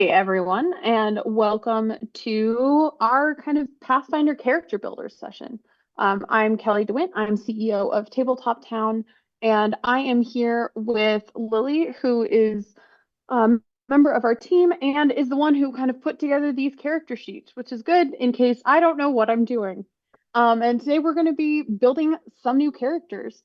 Hey everyone, and welcome to our kind of Pathfinder character builders session. I'm Kelly DeWint. I'm CEO of TabletopTown, and I am here with Lily, who is a member of our team and is the one who kind of put together these character sheets, which is good in case I don't know what I'm doing. And today we're going to be building some new characters.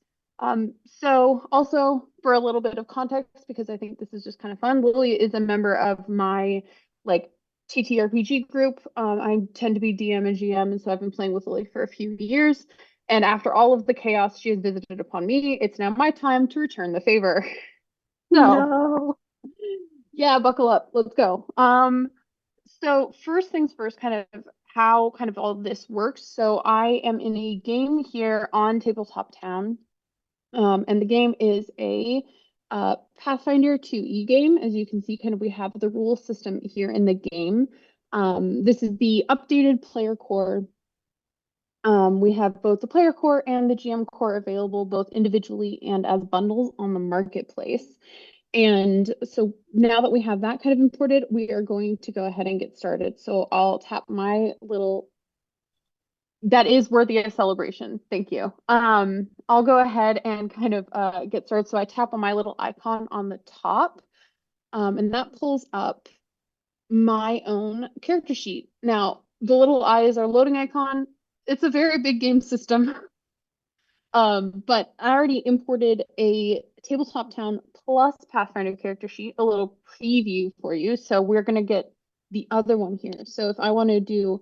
So also for a little bit of context, because I think this is just kind of fun, Lily is a member of my like TTRPG group. I tend to be DM and GM, and so I've been playing with Lily for a few years. And after all of the chaos she has visited upon me, it's now my time to return the favor. So, No. yeah, buckle up. Let's go. So first things first, kind of how kind of all this works. So I am in a game here on Tabletop Town. And the game is a Pathfinder 2e game. As you can see, kind of we have the rule system here in the game. This is the updated player core. We have both the player core and the GM core available both individually and as bundles on the marketplace. And so now that we have that kind of imported, we are going to go ahead and get started. So I'll tap my little that is worthy of celebration. Thank you. I'll go ahead and kind of get started. So I tap on my little icon on the top, and that pulls up my own character sheet. Now, the little eye is our loading icon. It's a very big game system. But I already imported a Tabletop Town plus Pathfinder character sheet, a little preview for you. So we're going to get the other one here. So if I want to do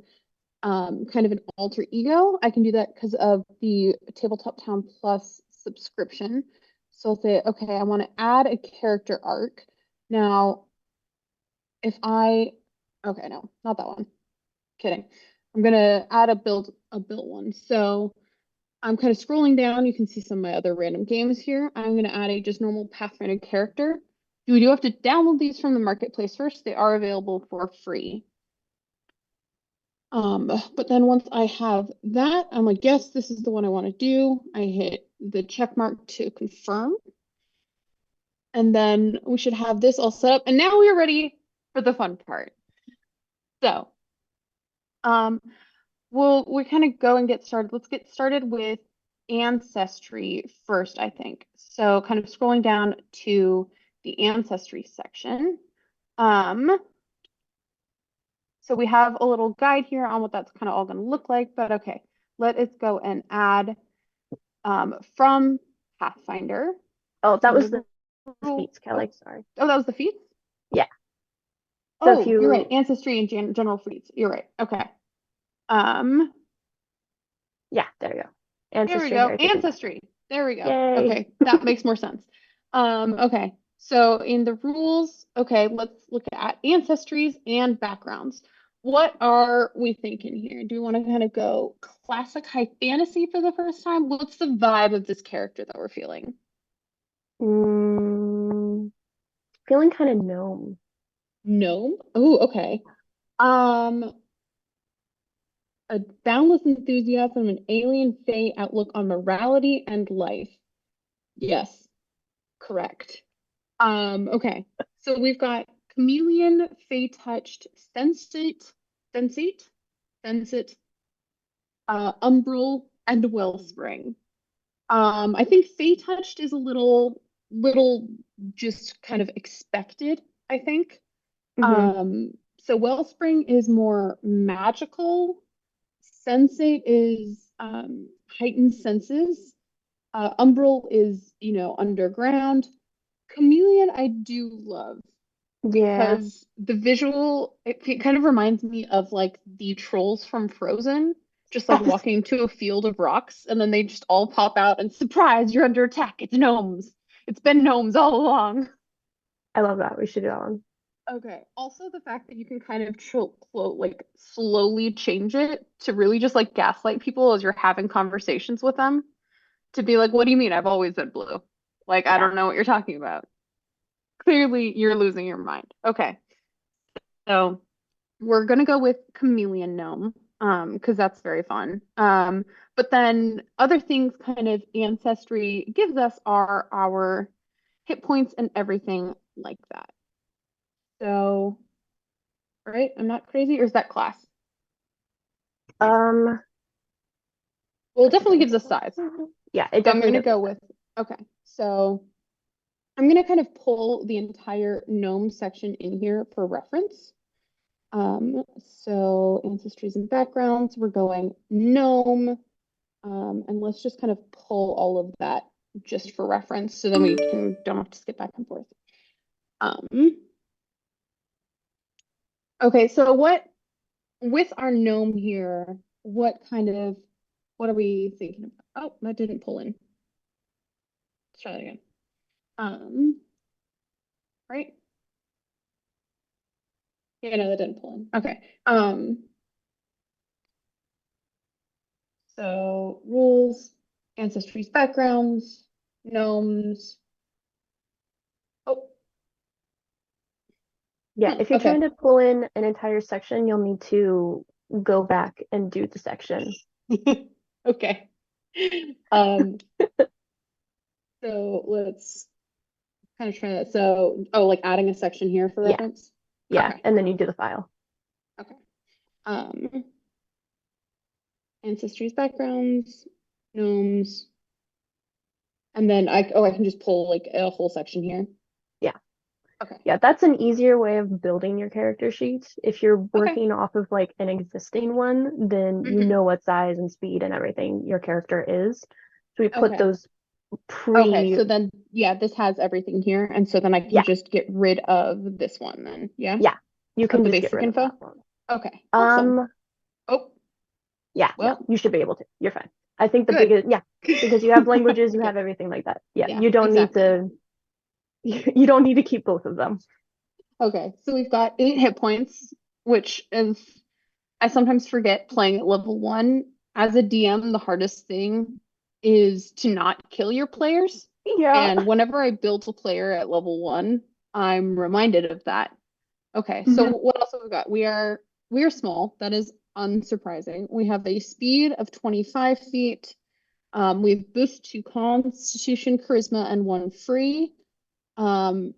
kind of an alter ego, I can do that because of the Tabletop Town Plus subscription. So I'll say, okay, I want to add a character arc. Now, if I, okay, no, not that one. Kidding. I'm gonna add a built one. So I'm kind of scrolling down. You can see some of my other random games here. I'm going to add a just normal Pathfinder character. We do have to download these from the marketplace first. They are available for free. But then once I have that, I'm like, yes, this is the one I want to do. I hit the check mark to confirm. And then we should have this all set up. And now we are ready for the fun part. So, um, we kind of go and get started. Let's get started with ancestry first, I think. So kind of scrolling down to the ancestry section. Um, so we have a little guide here on what that's kind of all going to look like, but okay, let us go and add from Pathfinder. Oh, that So was the the rule, feats, Kelly. Sorry. oh, that was the feats? Yeah. So if Oh, you're right. you, Ancestry and general feats. You're right. Okay. Um, yeah, there you go. Here we Ancestry, go. heritage. Ancestry. There we go. Yay. Okay, that makes more sense. Okay. So in the rules, okay, let's look at ancestries and backgrounds. What are we thinking here? Do we want to kind of go classic high fantasy for the first time? What's the vibe of this character that we're feeling? Mm, feeling kind of gnome. Gnome? Oh, okay. Um, a boundless enthusiasm, an alien fey outlook on morality and life. Yes, correct. Okay. So we've got chameleon, fey touched, sensate, sensate, umbral, and wellspring. I think fey touched is a little just kind of expected, I think. Hmm. So wellspring is more magical. Sensate is heightened senses. Umbral is, underground. Chameleon, I do love Yeah. because the visual, it kind of reminds me of like the trolls from Frozen, just like walking to a field of rocks and then they just all pop out and surprise, you're under attack. It's gnomes. It's been gnomes all along. I love that. We should do that one. Okay. Also, the fact that you can kind of like slowly change it to really just like gaslight people as you're having conversations with them to be like, what do you mean? I've always been blue. Like, I Yeah. don't know what you're talking about. Clearly, you're losing your mind. Okay. So we're gonna go with chameleon gnome, because that's very fun. But then other things kind of ancestry gives us are our hit points and everything like that. So right? I'm not crazy, or is that class? Um, Well, it definitely gives us size. yeah, it So I'm definitely gonna gives us go that. with, okay, so I'm gonna kind of pull the entire gnome section in here for reference. So ancestries and backgrounds, we're going gnome, and let's just kind of pull all of that just for reference, so then we don't have to skip back and forth. Um, okay, so with our gnome here, what are we thinking about? Oh, that didn't pull in. Let's try that again. Right? Yeah, no, that didn't pull in. Okay. So rules, ancestries, backgrounds, gnomes. Oh, Yeah, if you're trying okay. to pull in an entire section, you'll need to go back and do the section. Okay. Um, so let's kind of try that. So, oh, like adding a section here for Yeah, reference. yeah, Okay. and then you do the file. Okay. Um, ancestries, backgrounds, gnomes, and then I can just pull like a whole section here. Yeah. Okay. Yeah, that's an easier way of building your character sheet. If you're Okay. working off of like an existing one, then you Hmm. know what size and speed and everything your character is. So we put Okay. those Okay. pre, So then, yeah, this has everything here, and so then I can yeah, just get rid of this one then. Yeah, yeah, you of can the just get basic rid of info. that one. Okay. Awesome. Um, Oh, yeah, no, well, you should be able to. You're fine. I think the good. biggest, yeah, because you have languages, you Okay. have everything like that. Yeah, Yeah, you don't need exactly. to, you don't need to keep both of them. Okay. So we've got 8 hit points, which is I sometimes forget playing at level 1. As a DM, the hardest thing is to not kill your players. Yeah. And whenever I build a player at level 1, I'm reminded of that. Okay, so Mhm. what else have we got? We are small. That is unsurprising. We have a speed of 25 feet. We have boost to Constitution, Charisma, and one free. Um,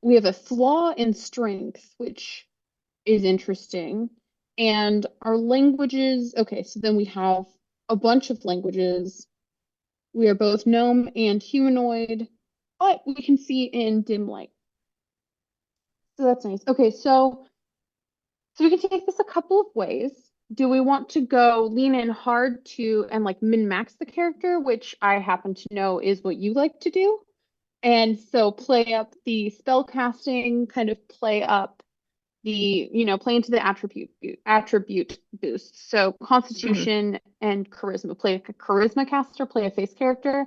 we have a flaw in Strength, which is interesting. And our languages, okay, so then we have a bunch of languages. We are both gnome and humanoid, but we can see in dim light. So that's nice. Okay, so we can take this a couple of ways. Do we want to go lean in hard to and like min-max the character, which I happen to know is what you like to do? And so play up the spell casting, kind of play up play into the attribute boost. So Mhm. Constitution and Charisma. Play a Charisma caster, play a face character.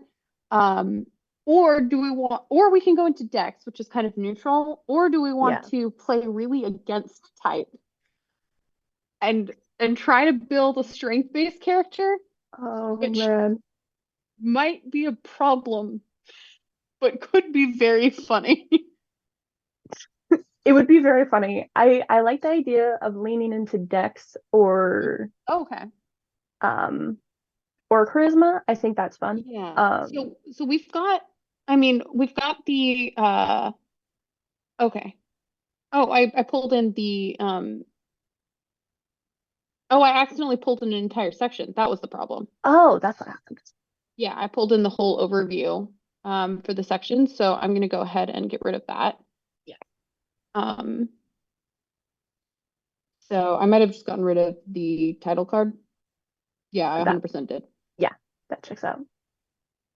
Um, or we can go into Dex, which is kind of neutral, or do we want Yeah. to play really against type and try to build a strength-based character, Oh which man. might be a problem, but could be very funny. It would be very funny. I like the idea of leaning into Dex Okay. um or Charisma. I think that's fun. Yeah. Um So we've got the okay. Oh, I pulled in the oh, I accidentally pulled in an entire section. That was the problem. oh, that's what happened. Yeah, I pulled in the whole overview for the section, so I'm gonna go ahead and get rid of that. Yeah. Um so I might have just gotten rid of the title card. Yeah, I That 100% did. yeah, that checks out.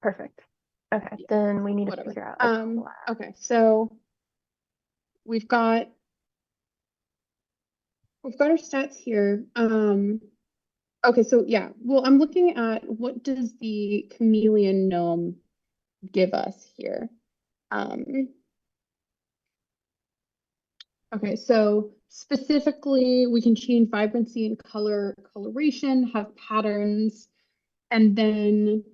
Perfect. Okay, Yeah, then we need to whatever. figure out a class. Okay, so we've got we've got our stats here. Okay, so yeah, well, I'm looking at what does the chameleon gnome give us here. Um, okay, so specifically, we can change vibrancy and coloration, have patterns, and then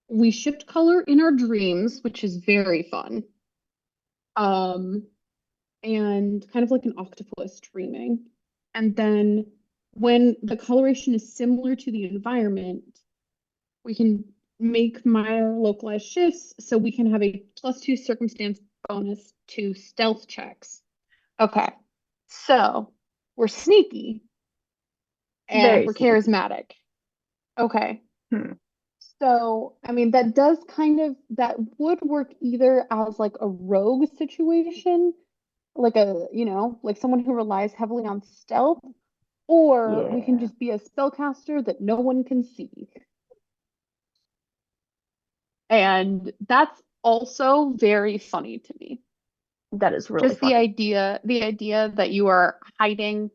we shift color in our dreams, which is very fun. Um, and kind of like an octopus dreaming. And then when the coloration is similar to the environment, we can make minor localized shifts so we can have a +2 circumstance bonus to stealth checks. Okay. So we're sneaky and Very we're sneaky. charismatic. Okay. Hmm. So, I mean, that does kind of that would work either as like a rogue situation, like like someone who relies heavily on stealth, or we can Yeah, just be a spellcaster that no one can see. And that's also very funny to me. that is really Just funny. the idea that you are hiding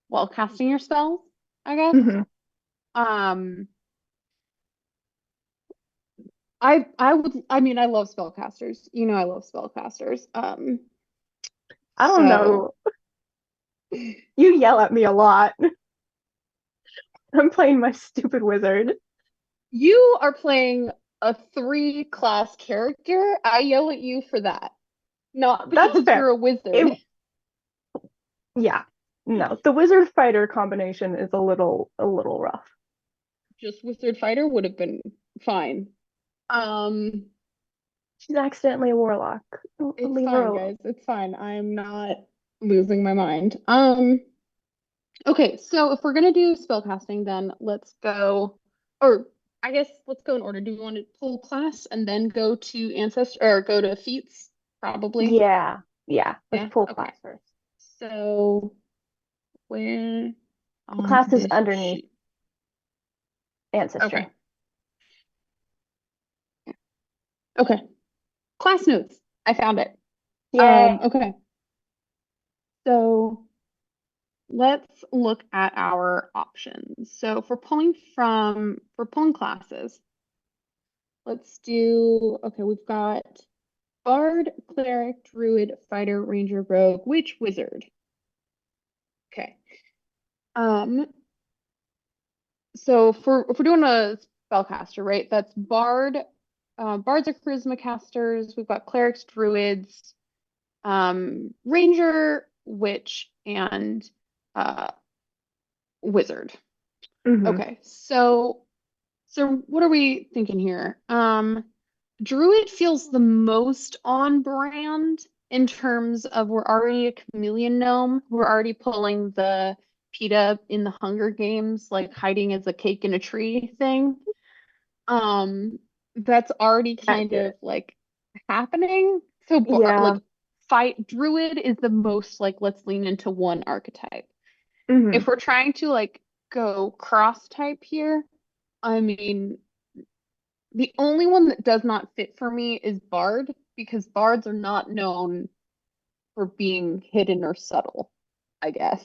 while casting your spells, I guess. Hmm. Um, I mean I love spellcasters. You know I love spellcasters. I don't So know. You yell at me a lot. I'm playing my stupid wizard. you are playing a three class character. I yell at you for that, not That's because fair. you're a wizard. It, yeah. No, the wizard fighter combination is a little rough. Just wizard fighter would have been fine. Um, She's accidentally a warlock. it's Leave her fine, alone. guys. It's fine. I'm not losing my mind. Okay, so if we're gonna do spellcasting, then let's go, or I guess let's go in order. Do we want to pull class and then go to ancestor or go to feats? Probably. Yeah, yeah. Let's Yeah. pull Okay. class first. So where on Class is this underneath sheet? ancestry. Okay. Okay. Class notes. I found it. Yay. Okay. So let's look at our options. So for pulling classes, let's do, okay, we've got Bard, Cleric, Druid, Fighter, Ranger, Rogue, Witch, Wizard. Okay. Um, so for if we're doing a spellcaster, right? That's Bard. Bards are charisma casters. We've got clerics, druids, ranger, witch, and uh, wizard. Hmm. Okay, so what are we thinking here? Druid feels the most on brand in terms of we're already a chameleon gnome. We're already pulling the PETA in the Hunger Games, like hiding as a cake in a tree thing. Um, that's already kind of Accurate. like happening. So Yeah. like fight Druid is the most like let's lean into one archetype. Hmm. If we're trying to like go cross type here, I mean the only one that does not fit for me is Bard because Bards are not known for being hidden or subtle, I guess.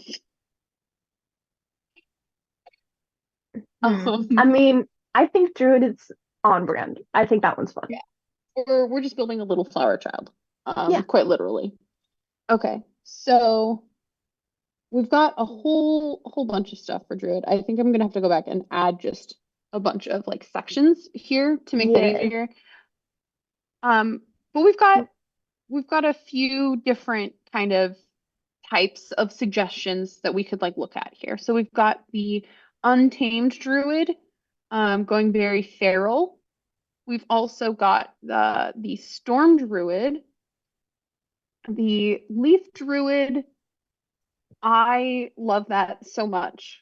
Hmm. I Um, mean, I think Druid is on brand. I think that one's fun. yeah, we're just building a little flower child, Yeah. quite literally. Okay, so we've got a whole bunch of stuff for Druid. I think I'm gonna have to go back and add just a bunch of like sections here to make that Yes. easier. But we've got a few different kind of types of suggestions that we could like look at here. So we've got the untamed druid, going very feral. We've also got the storm druid, the leaf druid. I love that so much.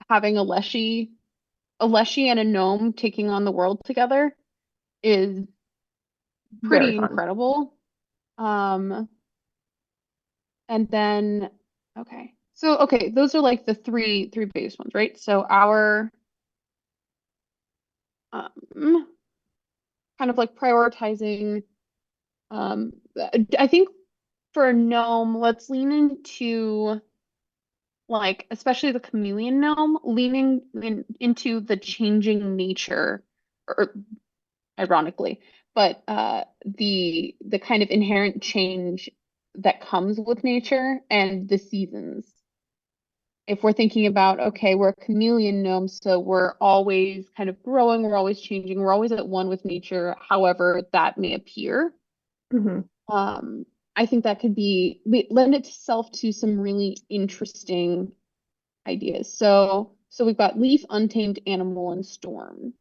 Having a Leshy and a gnome taking on the world together is Very pretty fun. incredible. Um, and then okay. So okay, those are like the three biggest ones, right? So our um kind of like prioritizing I think for a gnome, let's lean into like especially the chameleon gnome, into the changing nature or ironically, but the kind of inherent change that comes with nature and the seasons. If we're thinking about, okay, we're a chameleon gnome, so we're always kind of growing, we're always changing, we're always at one with nature, however that may appear. Hmm. Um, I think that could lend itself to some really interesting ideas. So we've got leaf, untamed animal, and storm.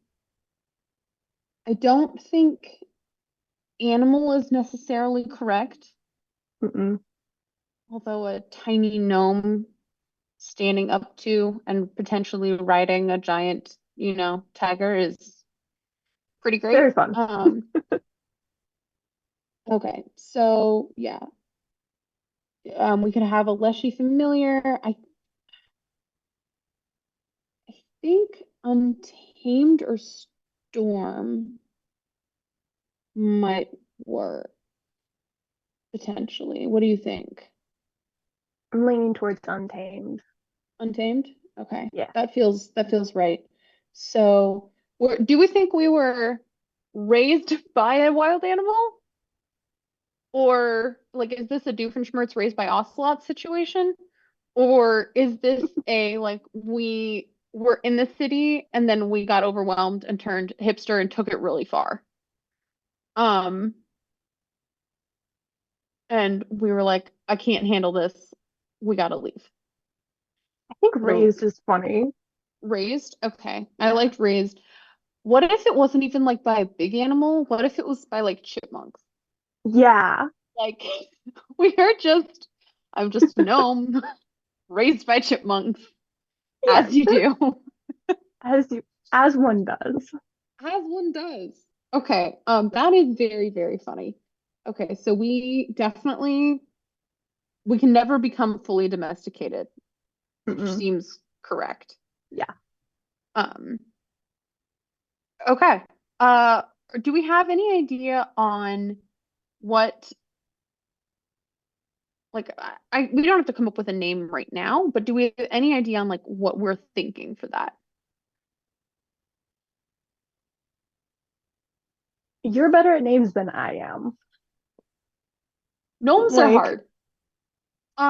I don't think animal is necessarily correct. Mm-mm. Although a tiny gnome standing up to and potentially riding a giant, tiger is pretty great. Very fun. Okay, so yeah, we could have a leshy familiar. I think untamed or storm might work potentially. What do you think? I'm leaning towards Untamed. Untamed? Okay. Yeah. That feels right. So, do we think we were raised by a wild animal? Or like is this a Doofenshmirtz raised by Ocelot situation? Or is this a like we were in the city and then we got overwhelmed and turned hipster and took it really far? Um, and we were like, I can't handle this. We gotta leave. I think So Raised is funny. raised, okay. I Yeah. liked raised. What if it wasn't even like by a big animal? What if it was by like chipmunks? Yeah. Like we are just, I'm just a gnome raised by chipmunks, Yeah. as you do, As you as one does. as one does. Okay, that is very, very funny. Okay, so we can never become fully domesticated, which Mm-mm. seems correct. Yeah. Um, okay. Uh, do we have any idea on what like we don't have to come up with a name right now, but do we have any idea on like what we're thinking for that? You're better at names than I am. Gnomes are Like, hard. Um,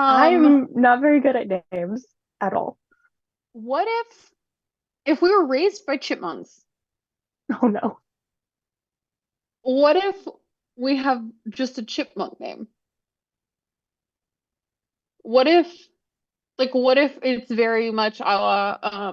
I'm not very good at names at all. what if we were raised by chipmunks? Oh no. What if we have just a chipmunk name? What if what if it's very much a la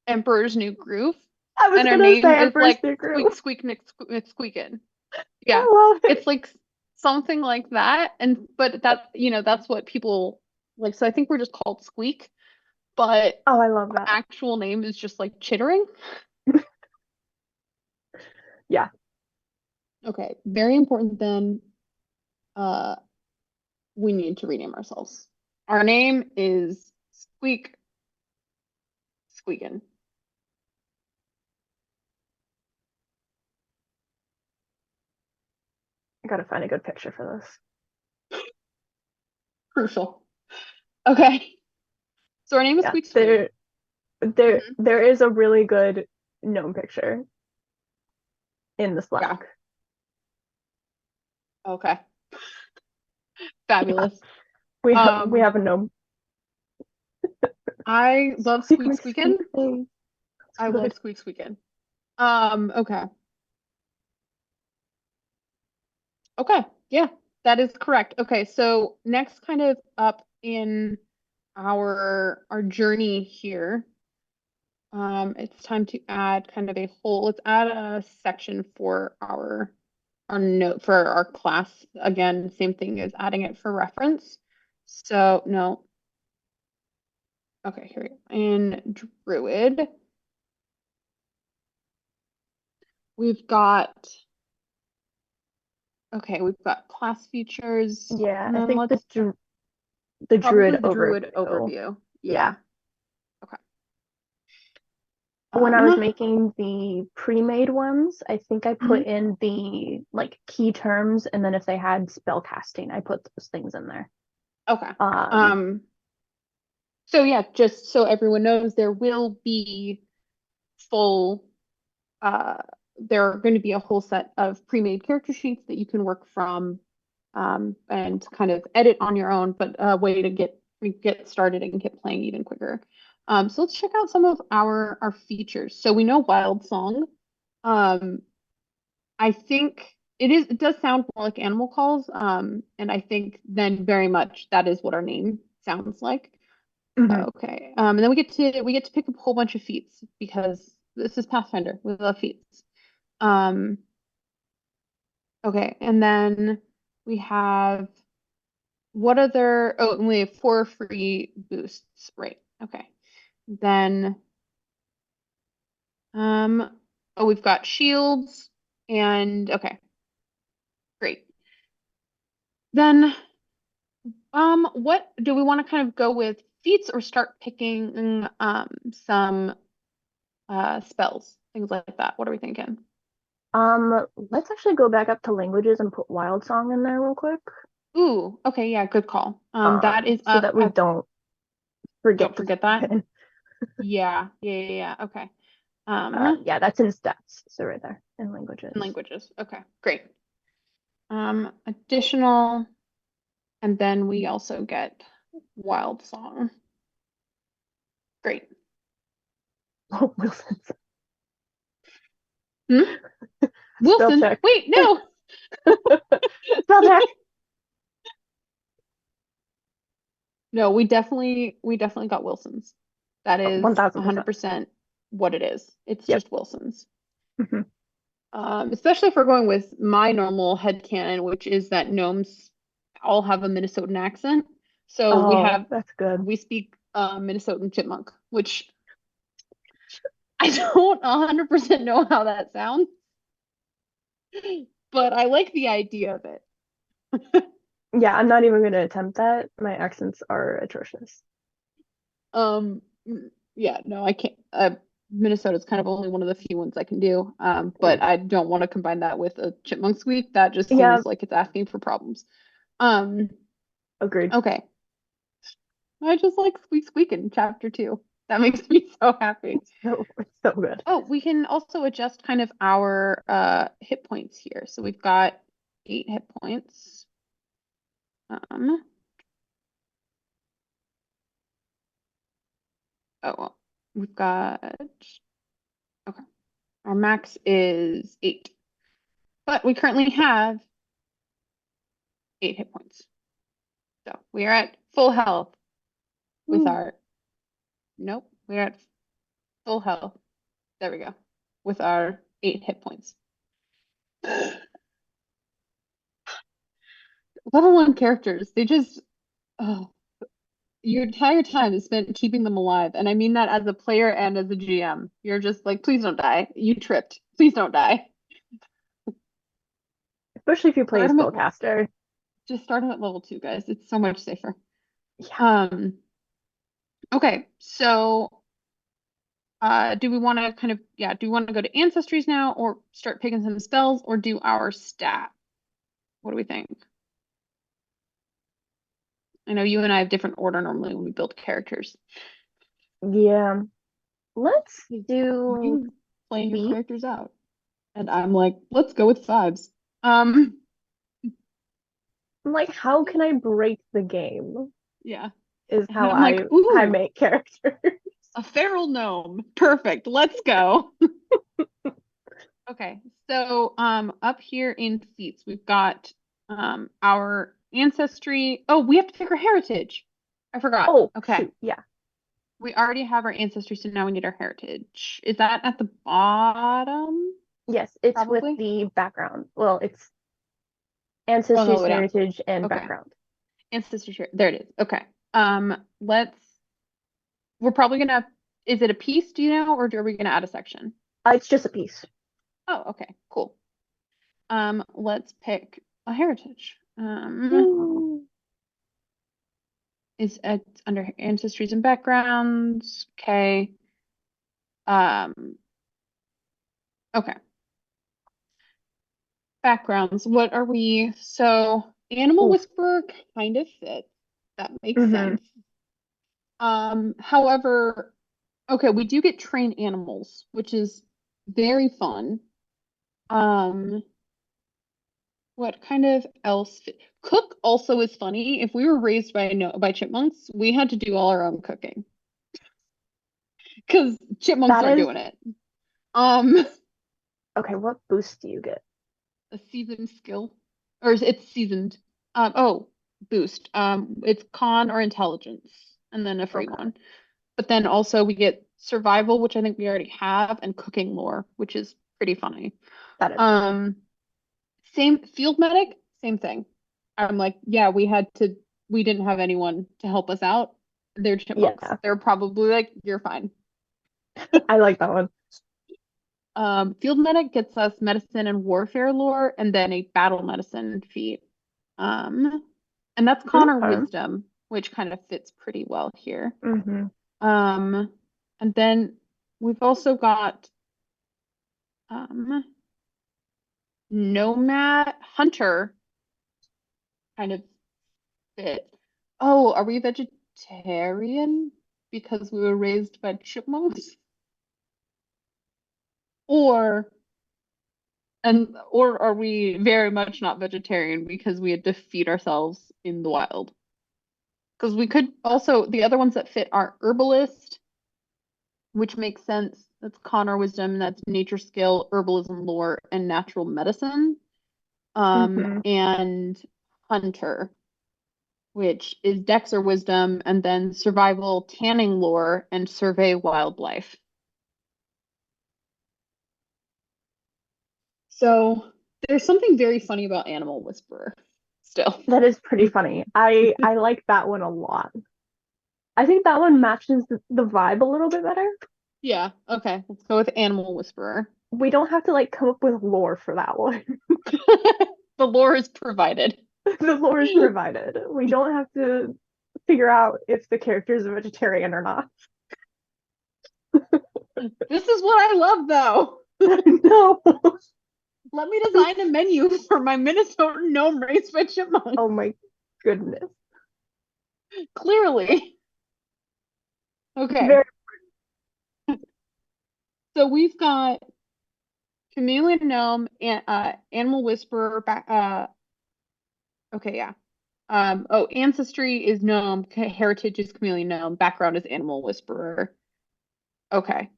Emperor's New Groove I was and our gonna name say is Emperor's like New Squeak Groove. Squeak Nick Squeakin'. I Yeah. love It's it. like something like that. And but that, that's what people like. So I think we're just called Squeak, but Oh, I love our that. actual name is just like chittering. Yeah, Okay. Very important then. Uh we need to rename ourselves. Our name is Squeak Squeakin'. I gotta find a good picture for this. Crucial. Okay. So our name is Yeah, Squeak Squeak. there Mhm. there is a really good gnome picture in the Yeah. Slack. Okay. Yeah, Fabulous. we Um, have a gnome. I love Squeak Squeak McSqueak Squeakin'. face. It's I love good. Squeak Squeakin'. Okay. Okay. Yeah, that is correct. Okay, so next kind of up in our journey here, it's time to add kind of a whole, let's add a section for our note for our class. Again, same thing as adding it for reference. So no. Okay, here we go. In Druid, we've got okay, we've got class features, Yeah, and I then think let's the probably druid the Druid overview. overview. Yeah. Yeah. Okay. When I was Um, making the pre-made ones, I think I put mhm, in the like key terms, and then if they had spell casting, I put those things in there. okay. Um, Um, so yeah, just so everyone knows, there will be full uh there are going to be a whole set of pre-made character sheets that you can work from and kind of edit on your own, but a way to get started and get playing even quicker. So let's check out some of our features. So we know Wild Song. Um, I think it does sound more like animal calls. And I think then very much that is what our name sounds like. mhm. Okay. And then we get to pick up a whole bunch of feats because this is Pathfinder. We love feats. Okay, and then we have what other, oh, and we have 4 free boosts, right? Okay. Then, oh, we've got shields and okay, great. Then, what do we want to kind of go with feats or start picking some spells, things like that? What are we thinking? Let's actually go back up to languages and put Wild Song in there real quick. Ooh, okay, yeah, good call. That is So up that we at, don't forget don't to forget throw that. it in. Yeah. Okay. Yeah, that's in stats. So right there in languages. Languages. Okay, great. Additional, and then we also get Wild Song. Great. Oh, Wilson's Hmm? spell Wilson, check. wait, no. Spell check. No, we definitely got Wilson's. That is 1000%. 100% what it is. It's Yep. just Wilson's. Mhm. Especially if we're going with my normal headcanon, which is that gnomes all have a Minnesotan accent. So Oh, that's good. we speak Minnesotan chipmunk, which I don't 100% know how that sounds, but I like the idea of it. Yeah, I'm not even going to attempt that. My accents are atrocious. Um, yeah, no, I can't. Minnesota's kind of only one of the few ones I can do. But I don't want to combine that with a chipmunk squeak. That just Yeah, seems like it's asking for problems. Um, agreed. okay. I just like squeak squeak in chapter 2. That makes me so happy. It's so good. Oh, we can also adjust kind of our hit points here. So we've got 8 hit points. Um, oh, well, we've got okay. Our max is 8, but we currently have 8 hit points. So we are at full health with Ooh. our nope. We're at full health. There we go. With our 8 hit points. Level 1 characters, they just oh, your entire time is spent keeping them alive. And I mean that as a player and as a GM. You're just like, please don't die. You tripped. Please don't die. Especially if you play a Start them at spellcaster. just start them at level 2, guys. It's so much safer. Yeah. Okay, so do we want to kind of do we want to go to ancestries now or start picking some spells or do our stat? What do we think? I know you and I have different order normally when we build characters. Yeah. Let's do You playing your feet. characters out. And I'm like, let's go with 5s. Um, I'm like, how can I break the game? yeah. Is And how I'm like, I ooh, make characters. a feral gnome. Perfect. Let's go. Okay. So up here in feats, we've got our ancestry. Oh, we have to pick our heritage. I forgot. Oh, Okay. shoot. Yeah. We already have our ancestry, so now we need our heritage. Is that at the bottom? Yes, it's with Probably. the background. Well, it's Going all ancestries, the way down. heritage, and Okay. background. Ancestry share. There it is. Okay. Let's we're probably gonna is it a piece, do you know, or are we gonna add a section? It's just a piece. Oh, okay, cool. Let's pick a heritage. Ooh. Is it under ancestries and backgrounds? Okay. Um, okay. Backgrounds. What are we? So, Animal Oof. Whisperer kind of fits. That makes Mm-hmm. sense. However, okay, we do get trained animals, which is very fun. Um, what kind of else? Cook also is funny. If we were raised by no by chipmunks, we had to do all our own cooking because chipmunks That aren't is doing it. Um, okay. What boost do you get? a seasoned skill, or it's seasoned. Oh, boost. It's con or intelligence, and then a free Okay, one. But then also we get survival, which I think we already have, and cooking lore, which is pretty funny. that is funny. Um, same field medic, same thing. I'm like, yeah, we had to. we didn't have anyone to help us out, they're chipmunks. Yeah, They're probably like, you're fine. I like that one. Field medic gets us medicine and warfare lore, and then a battle medicine feat. Um, and that's Connor Okay. wisdom, which kind of fits pretty well here. Mm-hmm. Um, and then we've also got um nomad hunter kind of fit. Oh, are we vegetarian because we were raised by chipmunks? Or or are we very much not vegetarian because we had to feed ourselves in the wild? Because we could also, the other ones that fit are herbalist, which makes sense. That's Connor wisdom, that's nature skill, herbalism lore, and natural medicine. Mm-hmm. And hunter, which is dex or wisdom, and then survival, tanning lore, and survey wildlife. So there's something very funny about Animal Whisperer still. That is pretty funny. I like that one a lot. I think that one matches the vibe a little bit better. Yeah, okay, let's go with Animal Whisperer. We don't have to like come up with lore for that one. The lore is provided. The lore is provided. We don't have to figure out if the character is a vegetarian or not. This is what I love, though. No. Let me design a menu for my Minnesota gnome raised by chipmunks. Oh my goodness. Clearly. Okay. Very. So we've got chameleon gnome and animal whisperer okay, yeah. Oh, ancestry is gnome, heritage is chameleon gnome, background is animal whisperer. Okay.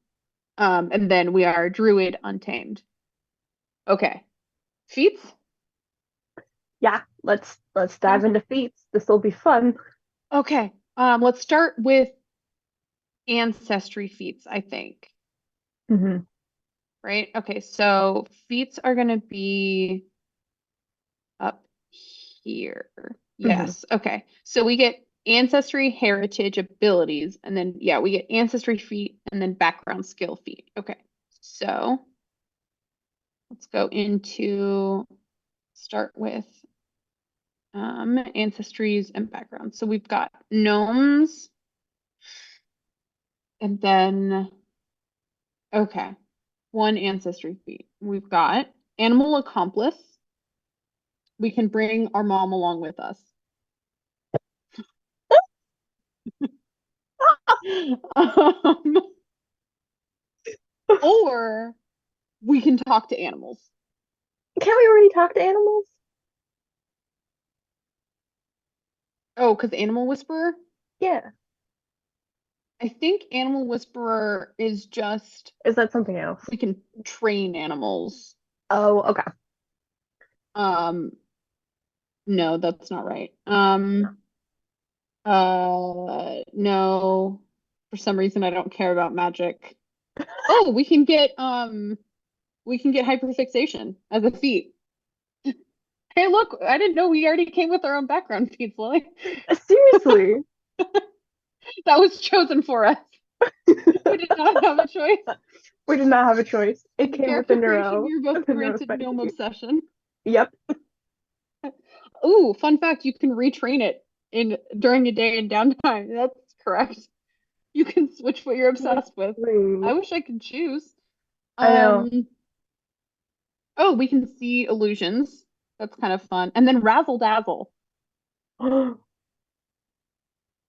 And then we are druid untamed. Okay. Feats? Yeah, let's Okay. dive into feats. This will be fun. Okay. Let's start with ancestry feats, I think. Hmm. Right? Okay, so feats are gonna be up here. Hmm. Yes. Okay. So we get ancestry, heritage, abilities, and then yeah, we get ancestry feat and then background skill feat. Okay. So let's go into start with ancestries and background. So we've got gnomes and then okay, one ancestry feat. We've got animal accomplice. We can bring our mom along with us. Um, or we can talk to animals. Can't we already talk to animals? Oh, because Animal Whisperer? Yeah. I think Animal Whisperer is just Is that something else? we can train animals. Oh, okay. Um, no, that's not right. No, for some reason I don't care about magic. Oh, we can get hyperfixation as a feat. Hey, look, I didn't know we already came with our own background feats, Lily. Seriously. That was chosen for us. We did not have a choice. We did not have a choice. It In came with the character creation, neuro, you're both the neuro granted spicy gnome feet. obsession. Yep. Ooh, fun fact, you can retrain it in during a day in downtime. That's correct. You can switch what you're Like, obsessed with. I please. wish I could choose. I know. Um, oh, we can see illusions. That's kind of fun. And then razzle dazzle.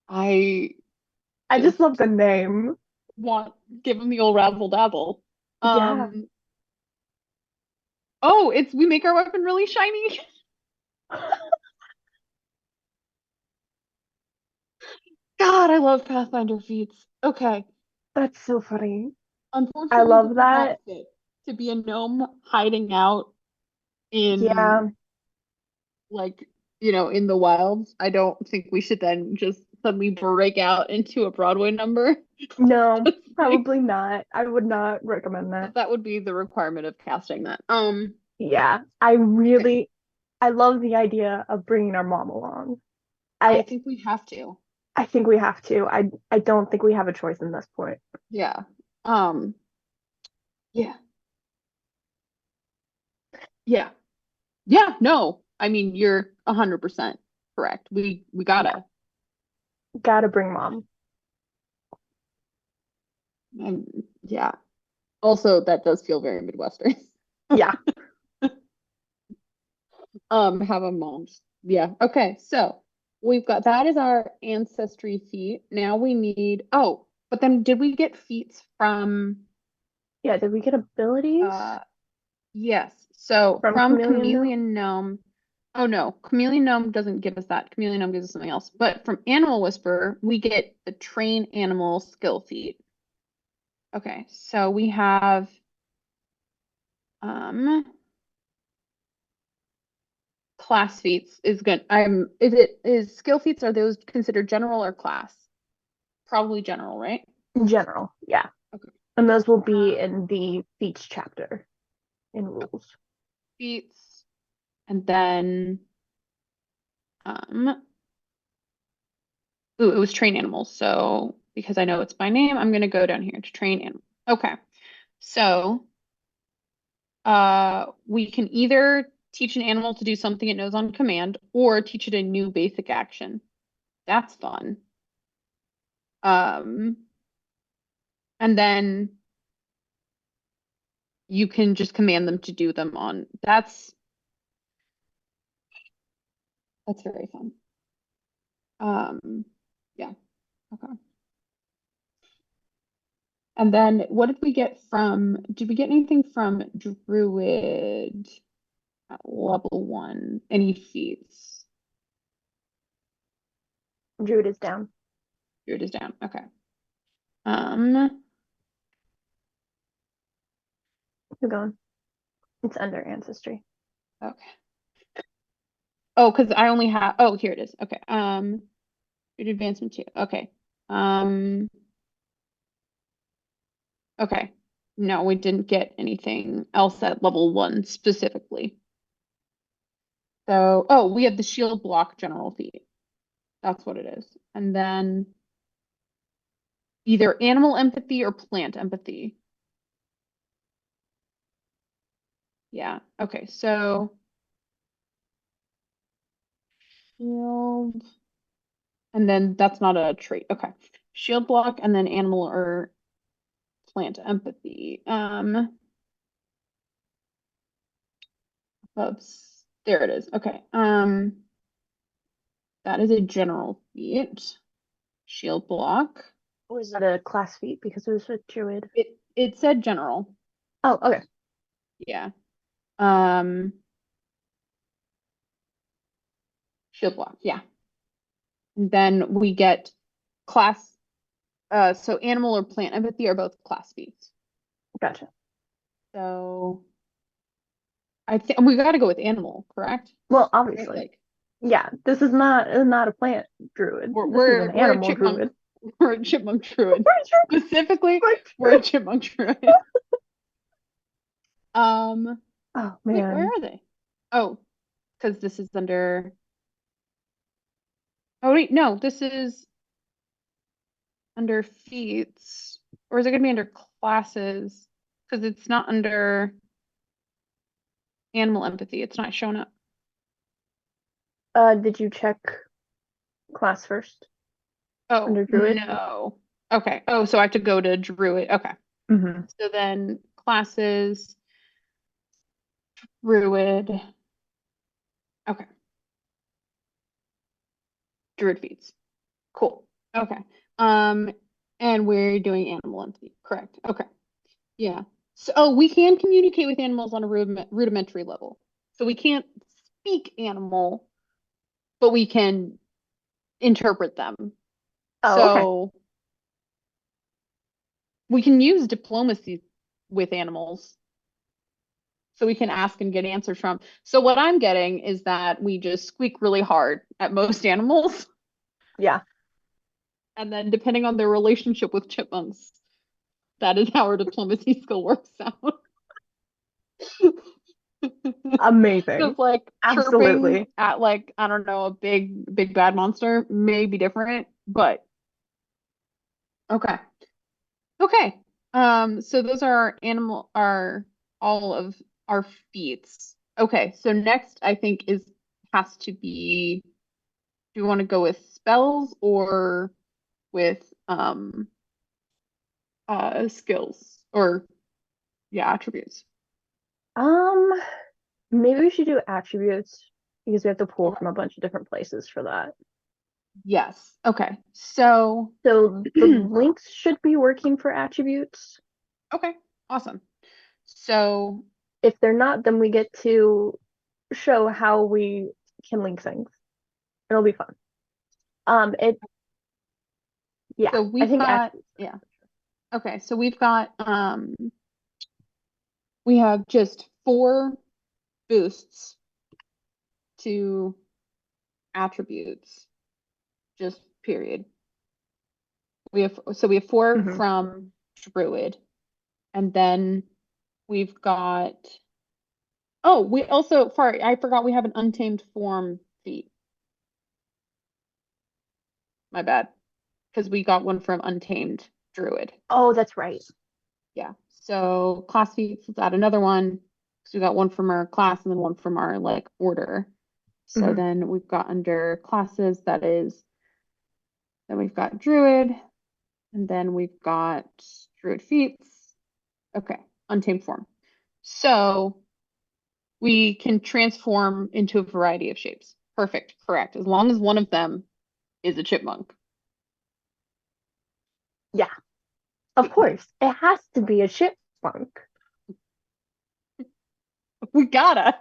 I I just just love the name. want give them the old razzle dazzle. Yeah. Um, oh, it's we make our weapon really shiny. God, I love Pathfinder feats. Okay. That's so funny. I Unfortunately, this love does not that. fit to be a gnome hiding out in Yeah. like, in the wilds. I don't think we should then just suddenly break out into a Broadway number. No, Like, probably not. I would not recommend that. that would be the requirement of casting that. Yeah. Okay. I love the idea of bringing our mom along. I I think we have to. I think we have to. I don't think we have a choice in this point. Yeah. Um, yeah. Yeah. Yeah, no. I mean, you're 100% correct. We Yeah, gotta. gotta bring mom. Yeah. Also, that does feel very Midwestern. Yeah, Have a mom's. Yeah. Okay. So we've got that is our ancestry feat. Now we need, oh, but then did we get feats from yeah. Did we get abilities uh yes. So from from Chameleon Gnome? Chameleon Gnome. Oh no, Chameleon Gnome doesn't give us that. Chameleon Gnome gives us something else. But from Animal Whisperer, we get the train animal skill feat. Okay, so we have um class feats is good. Is skill feats, are those considered general or class? Probably general, right? In general, yeah. Okay. And those will be in the feats chapter in rules. Feats, and then um ooh, it was train animals. So because I know it's by name, I'm gonna go down here to train animal. Okay. So we can either teach an animal to do something it knows on command or teach it a new basic action. That's fun. Um, and then you can just command them to do them on. That's very fun. Yeah. Okay. And then what did we get from, did we get anything from Druid at level 1? Any feats? Druid is down. Druid is down. Okay. Um, Keep going. It's under ancestry. okay. Oh, because I only have, oh, here it is. Okay. Druid advancement 2. Okay. Um, okay. No, we didn't get anything else at level 1 specifically. So, oh, we have the shield block general feat. That's what it is. And then either animal empathy or plant empathy. Yeah. Okay. So shield, and then that's not a trait. Okay. Shield block and then animal or plant empathy. Oops. There it is. Okay. That is a general feat. Shield block. Or is that a class feat because it was with Druid? It said general. Oh, okay. Yeah. Um, Shield block. Yeah. And then we get class. So animal or plant empathy are both class feats. Gotcha. So I think we got to go with animal, correct? Well, Right? obviously. Like Yeah, this is not a plant druid. we're This is an we're we're a animal chipmunk. druid. We're a chipmunk druid. Specifically, we're a Like, chipmunk druid. oh Wait, where man. are they? Oh, because this is under. Oh wait, no, this is under feats, or is it gonna be under classes? Because it's not under animal empathy. It's not showing up. Did you check class first Oh under druid? no. Okay. Oh, so I have to go to druid. Okay. Mm-hmm. So then classes, druid. Okay. Druid feeds. Cool. Okay. Um, and we're doing animal empathy. Correct. Okay. Yeah. So, oh, we can communicate with animals on a rudimentary level. So we can't speak animal, but we can interpret them. Oh, okay. So we can use diplomacy with animals. So we can ask and get answers from. So what I'm getting is that we just squeak really hard at most animals. Yeah. And then depending on their relationship with chipmunks, that is how our diplomacy skill works out. Amazing. Because like chirping Absolutely. at like, I don't know, a big bad monster may be different, but okay. Okay. So those are our are all of our feats. Okay, so next I think is has to be, do you want to go with spells or with skills or yeah, attributes? Um, Maybe we should do attributes because we have to pull Okay. from a bunch of different places for that. Yes. Okay. So So the links should be working for attributes. okay, awesome. So If they're not, then we get to show how we can link things. It'll be fun. It Yeah, so I we've think got attributes. yeah. Okay, so we've got we have just four boosts to attributes, just period. We have four Hmm. from Druid, and then we've got oh, we also sorry, I forgot we have an untamed form feat. My bad. Because we got one from Untamed Druid. Oh, that's right. Yeah. So class feats, let's add another one. So we got one from our class and then one from our like order. So Hmm. then we've got under classes, that is, then we've got Druid, and then we've got Druid feats. Okay, Untamed form. So we can transform into a variety of shapes. Perfect, correct. As long as one of them is a chipmunk. Yeah, of course. It has to be a chipmunk. We gotta.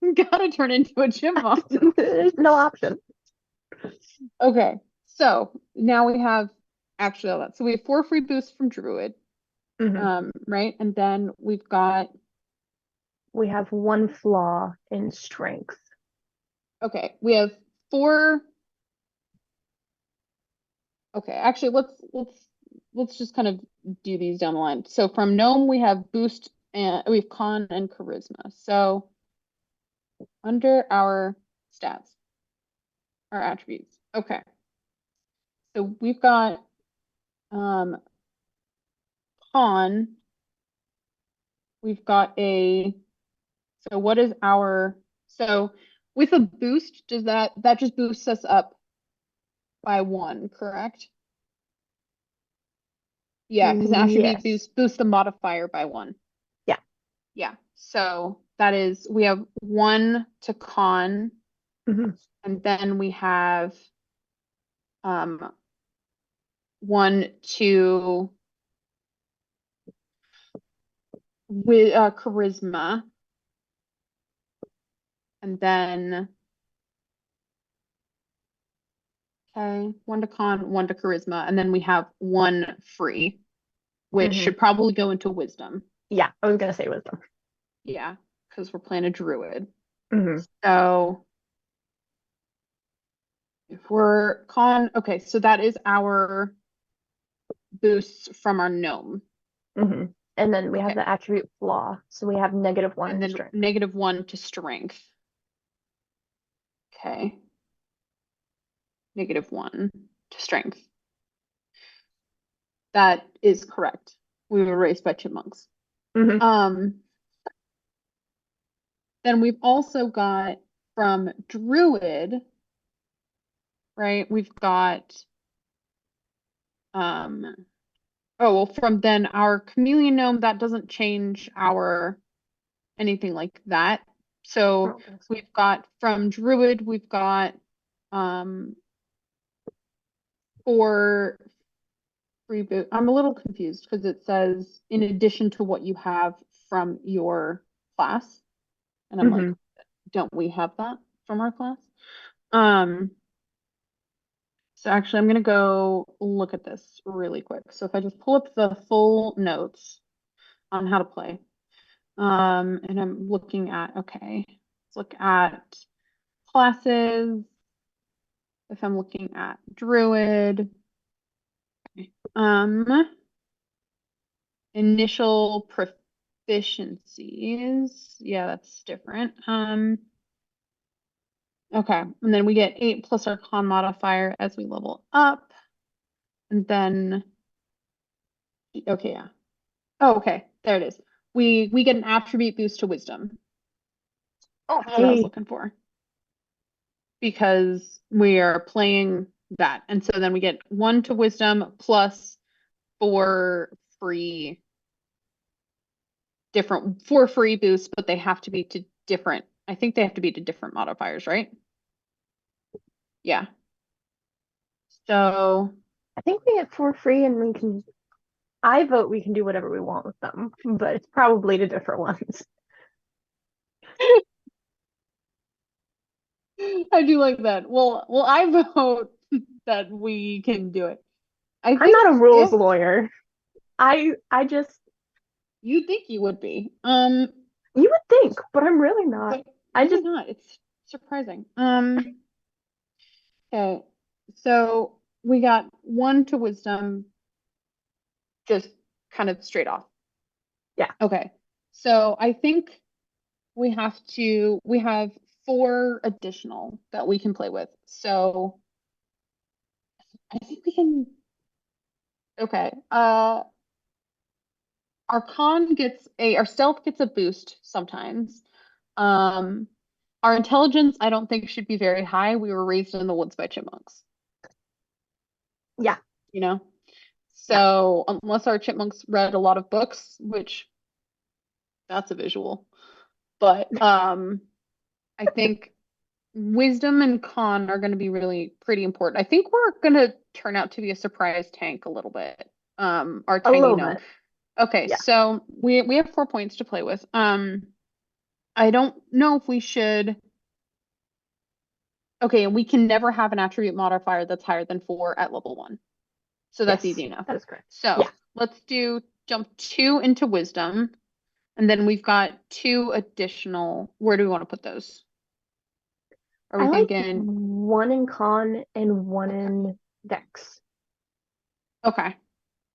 We gotta turn into a chipmunk. There's no option. Okay, so now we have actually all that. So we have four free boosts from Druid, Hmm. right? And then we've got We have one flaw in strength. okay, we have four. Okay, actually, let's just kind of do these down the line. So from Gnome, we have boost and we have con and charisma. So under our stats, our attributes. Okay, so we've got um con. We've got a so what is our so with a boost, does that just boosts us up by one, correct? Yeah, because an attribute Yes. boosts the modifier by one. Yeah. Yeah. So that is we have one to con, Hmm. and then we have um one to with charisma, and then okay, one to con, one to charisma, and then we have one free, which Hmm. should probably go into wisdom. Yeah, I was gonna say wisdom. Yeah, because we're playing a druid. Hmm. So if we're con, okay, so that is our boosts from our gnome. Hmm. And then we have Okay, the attribute flaw. So we have -1 and in then strength. -1 to strength. Okay, -1 to strength. That is correct. We were raised by chipmunks. Hmm. Um, then we've also got from druid, right? We've got um oh well from then our chameleon gnome that doesn't change our anything like that. I So don't think so. we've got from druid we've got um for free boot. I'm a little confused because it says in addition to what you have from your class. And I'm like, Hmm. don't we have that from our class? Um, so actually I'm gonna go look at this really quick. So if I just pull up the full notes on how to play, and I'm looking at, okay, let's look at classes. If I'm looking at Druid, um, initial proficiencies. Yeah, that's different. Okay, and then we get 8 plus our con modifier as we level up. And then, okay, yeah. Oh, okay, there it is. We get an attribute boost to wisdom. That's what I was Okay. looking for. Because we are playing that. And so then we get 1 to wisdom plus 4 free four free boosts, but they have to be to different. I think they have to be to different modifiers, right? Yeah. So I think we get for free and I vote we can do whatever we want with them, but it's probably the different ones. I do like that. Well, I vote that we can do it. I I'm think not a rules if lawyer. I just you think you would be, you would think, but I'm really not. but I really just not. It's surprising. Okay. So we got 1 to wisdom, just kind of straight off. yeah. Okay. So I think we have 4 additional that we can play with. So I think we can, okay. Our stealth gets a boost sometimes. Um, our intelligence, I don't think should be very high. We were raised in the woods by chipmunks, Yeah. you know? Yeah. So unless our chipmunks read a lot of books, which that's a visual, but I think wisdom and con are going to be really pretty important. I think we're going to turn out to be a surprise tank a little bit. Our A tiny little gnome. bit. Okay, Yeah. so we have 4 points to play with. I don't know if we should. Okay, and we can never have an attribute modifier that's higher than 4 at level 1. So that's Yes. easy enough. That is correct. So Yeah. let's do jump 2 into wisdom, and then we've got 2 additional. Where do we want to put those? Are we I like thinking? one in con and one Okay. in dex. Okay.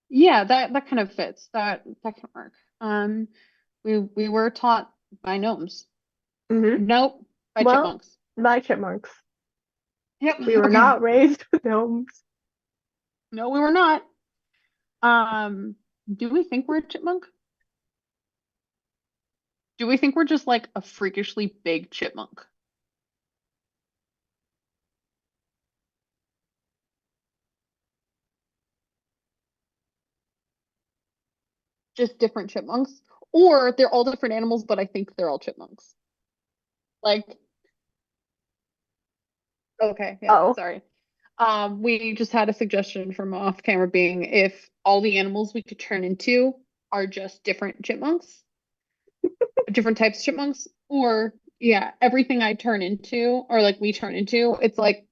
Yeah, that kind of fits. That can work. We were taught by gnomes. Mm-hmm. Nope, by Well, chipmunks. my chipmunks. Yep. We were Okay. not raised with gnomes. No, we were not. Um, do we think we're a chipmunk? Do we think we're just like a freakishly big chipmunk? Just different chipmunks? Or they're all different animals, but I think they're all chipmunks. Like, okay, yeah, Oh, sorry. We just had a suggestion from off camera being if all the animals we could turn into are just different chipmunks, different types of chipmunks, or yeah, everything I turn into or like we turn into, it's like,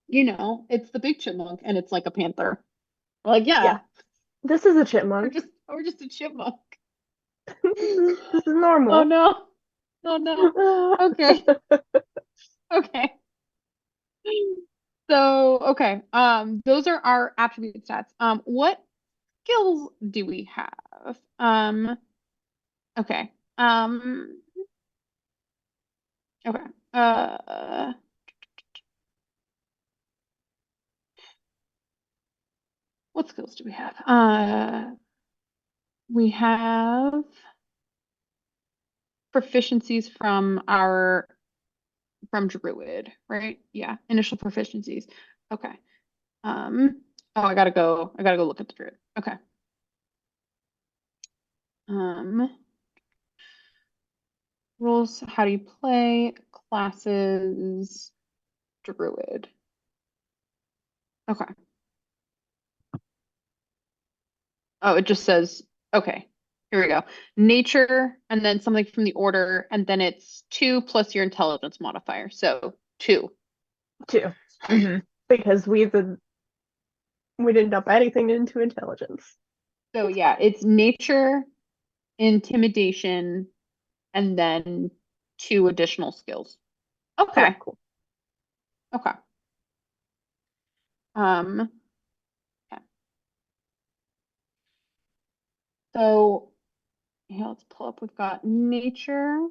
it's the big chipmunk and it's like a panther. Like, yeah. yeah, This is a we're chipmunk. just we're just a chipmunk. This is Oh normal. no. Oh no. Okay. Okay. So, okay. Those are our attribute stats. What skills do we have? Okay. Okay. What skills do we have? We have proficiencies from Druid, right? Yeah, initial proficiencies. Okay. Oh, I gotta go look at the Druid. Okay. Um, rules, how do you play? Classes, Druid. Okay. Oh, it just says, okay, here we go. Nature, and then something from the order, and then it's 2 plus your intelligence modifier. So 2. Too. Hmm. Because we didn't dump anything into intelligence. So yeah, it's nature, intimidation, and then 2 additional skills. Okay, Okay. cool. Okay. Um, okay. So Yeah, let's pull up. We've got nature.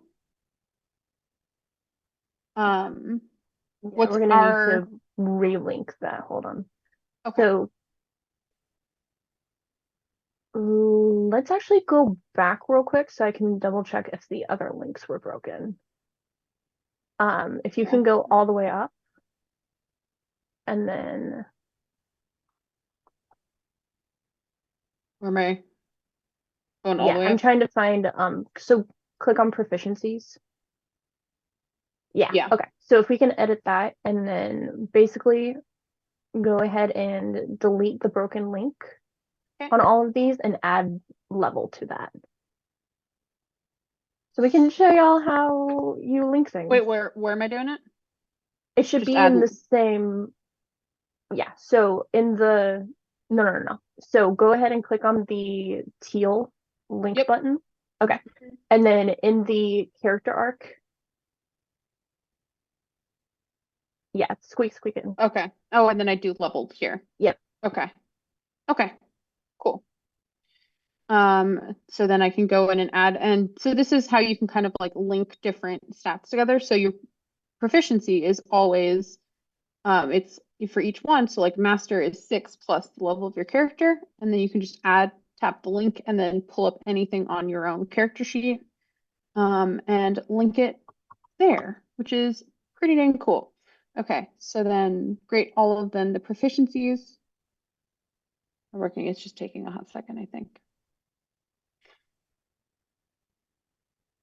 Yeah, What's we're gonna need our to relink that. Hold on. okay? So let's actually go back real quick so I can double check if the other links were broken. If you Yeah. can go all the way up and then Where am I going all yeah, the way I'm up? trying to find so click on proficiencies. Yeah, Yeah. okay. So if we can edit that and then basically go ahead and delete the broken link Okay. on all of these and add level to that. So we can show y'all how you link things. Wait, where am I doing it? It should Just be add. in the same, yeah. So in the, no. So go ahead and click on the teal link Yep. button. Okay. And then in the character arc, yeah, squeak it in. Okay. Oh, and then I do leveled here. Yep. Okay. Okay. Cool. So then I can go in and add, and so this is how you can kind of like link different stats together. So your proficiency is always, it's for each one. So like master is 6 plus the level of your character, and then you can just tap the link and then pull up anything on your own character sheet, and link it there, which is pretty dang cool. Okay, so then great, all of then the proficiencies are working. It's just taking a hot second, I think.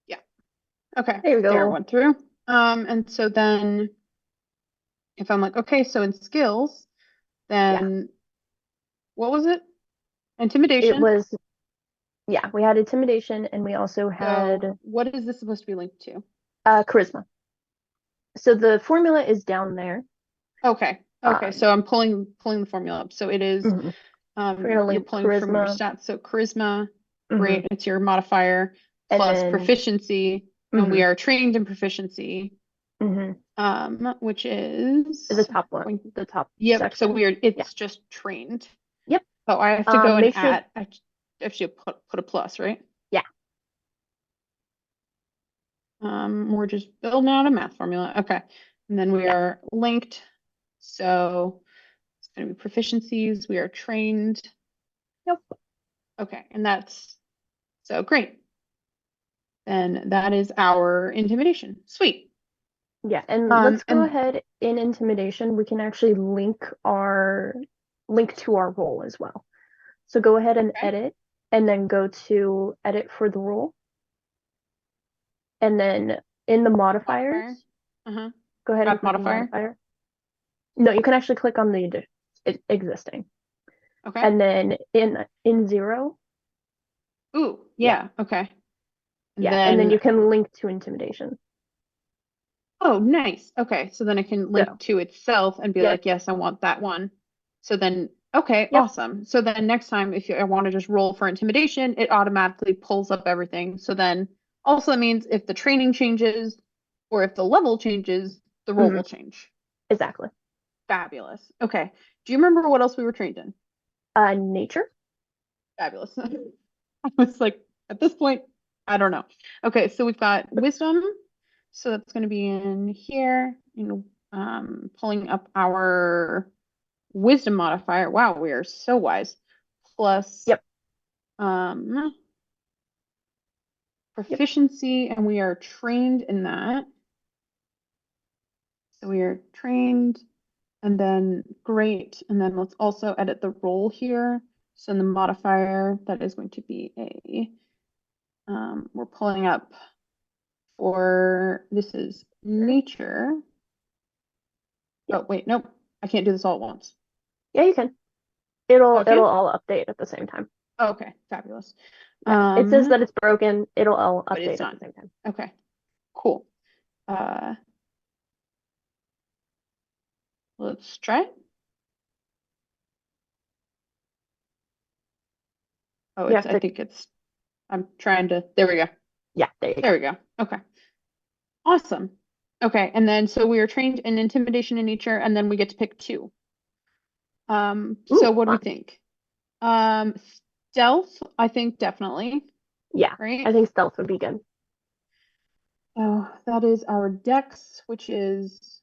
Yeah. Okay, There we there it go. went through. And so then if I'm like, okay, so in skills, Yeah. then what was it? It Intimidation. was, yeah, we had intimidation and we also So had what is this supposed to be linked to? charisma. So the formula is down there. Okay. Okay, Um, so I'm pulling the formula up. So it is mhm. We're gonna you're link pulling from your charisma. stats. So charisma, Hmm. great, it's your modifier And plus then, proficiency, and we hmm are trained in proficiency, hmm which is the top one, going, the top yep, so section. weird. Yeah. It's just trained. Yep. Oh, I have to go and Make sure, add, I have to put a plus, right? yeah. We're just building out a math formula. Okay. And then we Yeah. are linked. So it's going to be proficiencies. We are trained. Yep. Okay. And that's so great. Then that is our intimidation. Sweet. Yeah. And let's go And ahead in intimidation. We can actually link to our role as well. So go ahead and okay, edit and then go to edit for the role. And then in the modifier. modifiers, Uh-huh. go ahead and Add click on modifier. modifier. No, you can actually click on the existing. Okay. And then in zero, Ooh, yeah, yeah. Okay. And yeah. And then then, you can link to intimidation. oh, nice. Okay. So then I can link So, to itself and be yep, like, yes, I want that one. So then, okay, yep. awesome. So then next time, if I want to just roll for intimidation, it automatically pulls up everything. So then also that means if the training changes or if the level changes, the roll Hmm. will change. Exactly. Fabulous. Okay. Do you remember what else we were trained in? Nature. Fabulous. I was like, at this point, I don't know. Okay, so we've got wisdom. So that's going to be in here, pulling up our wisdom modifier. Wow, we are so wise. Plus Yep, um, yep, proficiency, and we are trained in that. So we are trained, and then great. And then let's also edit the role here. So in the modifier, that is going to be we're pulling up for, this is nature. yep. Oh, wait, nope. I can't do this all at once. Yeah, you can. Oh, I It'll can? all update at the same time. Oh, okay, fabulous. Yeah, it says that it's broken. It'll all But update it's at the not. same time. Okay, cool. Uh, let's try it. Oh, You it's, have I to, think it's, I'm trying to, there we go. yeah, there you go. There we go. Okay, awesome. Okay, and then so we are trained in intimidation and nature, and then we get to pick two. So Ooh, what do we fun. think? Um, Stealth, I think definitely. Yeah, right? I think stealth would be good. So that is our dex, which is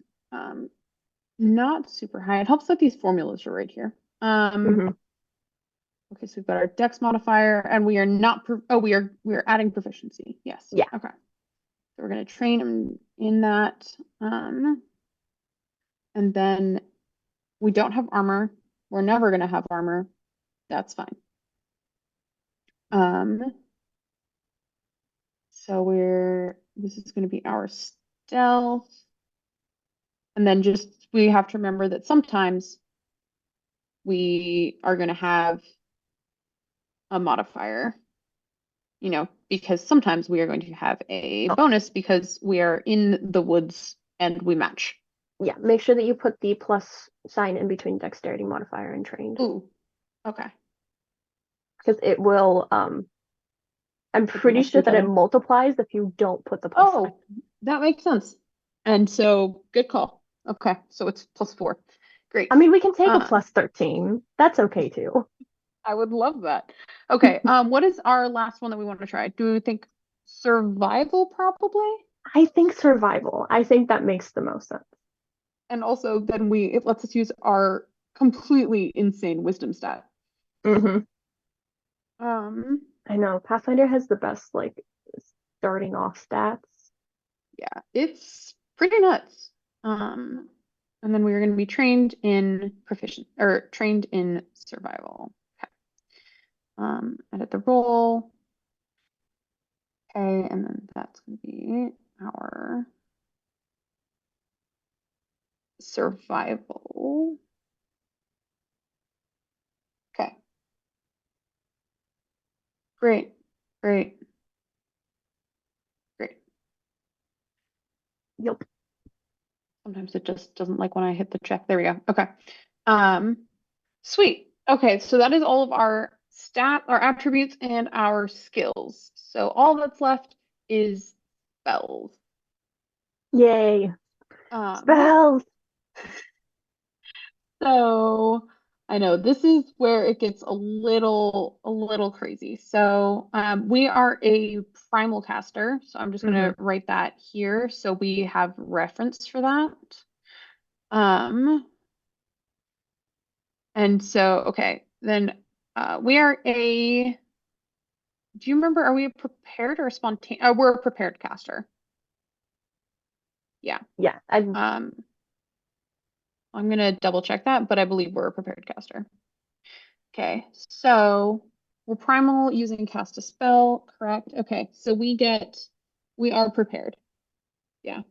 not super high. It helps that these formulas are right here. Hmm. Okay, so we've got our dex modifier, and we are not. We are adding proficiency. Yes. Yeah. Okay. So we're gonna train him in that. And then we don't have armor. We're never gonna have armor. That's fine. Um, so this is gonna be our stealth. And then we have to remember that sometimes we are gonna have a modifier, because sometimes we are going to have a Oh, bonus because we are in the woods and we match. yeah. Make sure that you put the plus sign in between dexterity modifier and trained. Ooh, okay. Because it will, I'm If we pretty have to sure put that that it in. multiplies if you don't put the plus sign. Oh, that makes sense. And so, good call. Okay, so it's +4. Great. I mean, we can take a Um, plus 13. That's okay too. I would love that. Okay, what is our last one that we want to try? Do we think survival probably? I think survival. I think that makes the most sense. And also then it lets us use our completely insane wisdom stat. Hmm. Um, I know Pathfinder has the best like starting off stats. yeah, it's pretty nuts. Um, and then we're going to be trained in trained in survival. Okay. Edit the roll. Okay, and then that's going to be our survival. Okay, great, great, great. Yep. Sometimes it just doesn't like when I hit the check. There we go. Okay. Sweet. Okay, so that is all of our attributes and our skills. So all that's left is spells. Yay. Um, Spells. so I know this is where it gets a little crazy. So we are a primal caster, so I'm just Hmm. gonna write that here so we have reference for that. Um, and so okay, then we are a do you remember, are we a prepared or a spontaneous? We're a prepared caster. Yeah. Yeah. Um, I'm gonna double check that, but I believe we're a prepared caster. Okay, so we're primal using cast a spell, correct? Okay, so we are prepared. Yeah.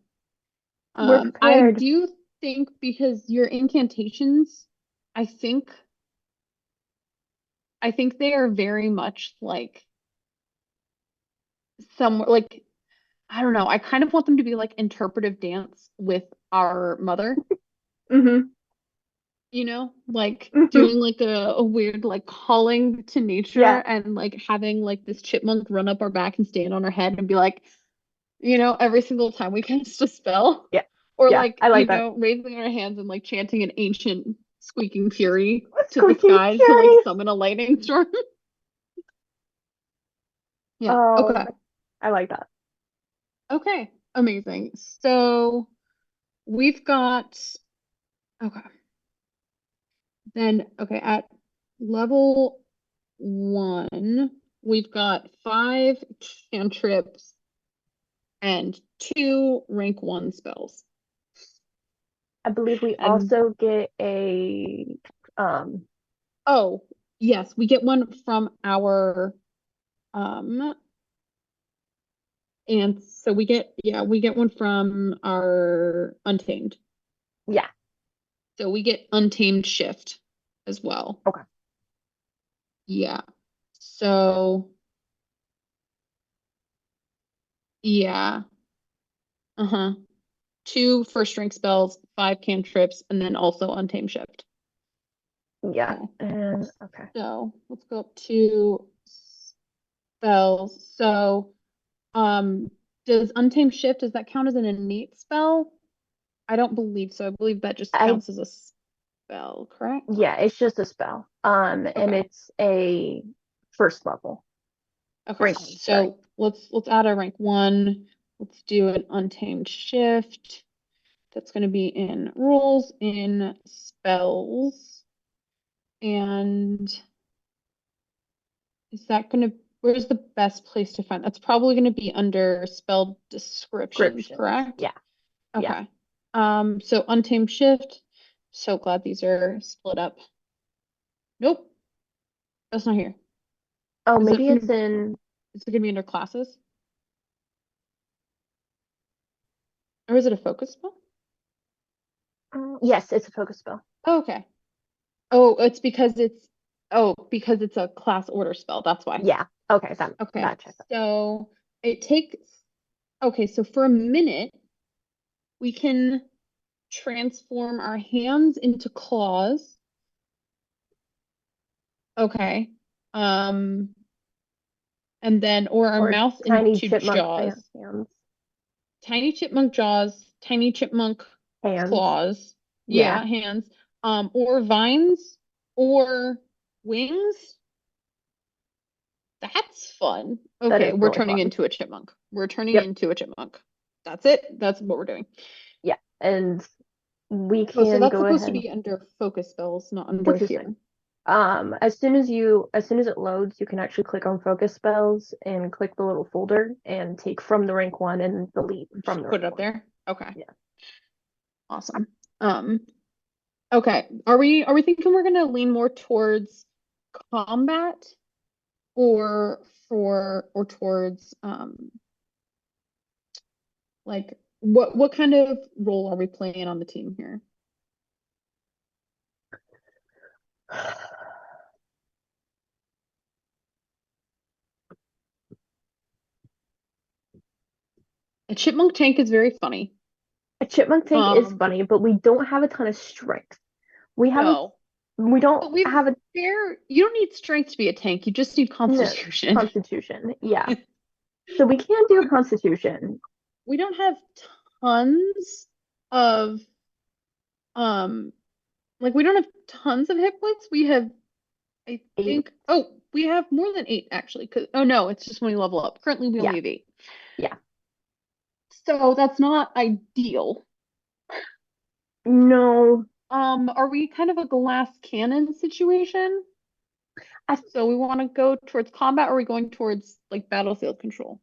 We're I prepared. do think because your incantations, I think, I think they are very much like somewhere like I don't know. I kind of want them to be like interpretive dance with our mother. Hmm. Like Hmm. doing like a weird like calling to nature Yeah. and like having like this chipmunk run up our back and stand on our head and be like, every single time we cast a spell. Yeah. Or Yeah. like, I like that. raising our hands and like chanting an ancient squeaking fury to the Squeaky skies to like Fury. summon a lightning storm. Yeah. Oh, Okay. I like that. Okay. Amazing. So we've got okay. Then okay, at level 1, we've got 5 cantrips and 2 rank 1 spells. I believe we And also get a um oh, yes, we get one from our um and so we get one from our Untamed. yeah. So we get Untamed Shift as well. Okay. Yeah. So yeah. Uh-huh. 2 first rank spells, 5 cantrips, and then also Untamed Shift. Yeah. Okay. And okay. So let's go up to spells. So, does Untamed Shift, does that count as an innate spell? I don't believe so. I believe that just I counts as a spell, correct? Yeah, it's just a spell. And Okay. it's a first level. Okay, Rank 1, sorry. so let's add a rank 1. Let's do an untamed shift. That's going to be in rules, in spells. And is that going to, where's the best place to find? That's probably going to be under spell descriptions, Descriptions. correct? Yeah. Yeah. Okay. So untamed shift. So glad these are split up. Nope, that's not here. Oh, Is it maybe from, it's in. is it gonna be under classes? Or is it a focus spell? Yes, it's a focus spell. Oh, okay. Oh, it's because it's a class order spell. That's why. Yeah. Okay, Okay. that checks out. So it takes, okay, so for a minute, we can transform our hands into claws. Okay. Um, and then, or our Or mouth tiny into chipmunk jaws. hands. Tiny chipmunk jaws, tiny chipmunk Hands. claws. Yeah, Yeah, hands. Or vines or wings. That's fun. that Okay, is we're really turning fun. into a chipmunk. We're turning Yep. into a chipmunk. That's it. That's what we're doing. Yeah. And we Oh, so can that's go supposed to ahead, be under focus spells, not under which is fine. here. As soon as it loads, you can actually click on focus spells and click the little folder and take from the rank 1 and delete from Just the put it rank up 1. there. Okay. Yeah. Awesome. Um, okay. Are we thinking we're gonna lean more towards combat or or towards like what kind of role are we playing on the team here? A chipmunk tank is very funny. A chipmunk tank is Um, funny, but we don't have a ton of strength. We have a no. we don't But we've have a you don't need strength to be a tank, you just need no, constitution. constitution. Yeah. So we can do constitution. We don't have tons of um like we don't have tons of hit points. We have I 8. think we have more than 8 actually. 'Cause oh no, it's just when we level up. Currently we Yeah. only have 8. Yeah. So that's not ideal. No. Are we kind of a glass cannon situation? I So we want to go towards combat or are we going towards like battlefield control?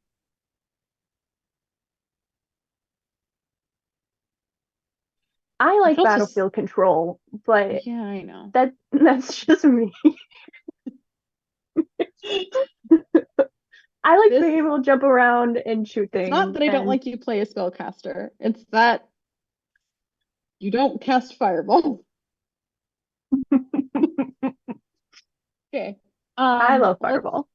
I I like feel just battlefield control, but yeah, I know. that's just me. I like This being able to jump around and shoot it's not things that I don't and like you play a spellcaster. It's that you don't cast fireball. Okay. I love Let's Fireball.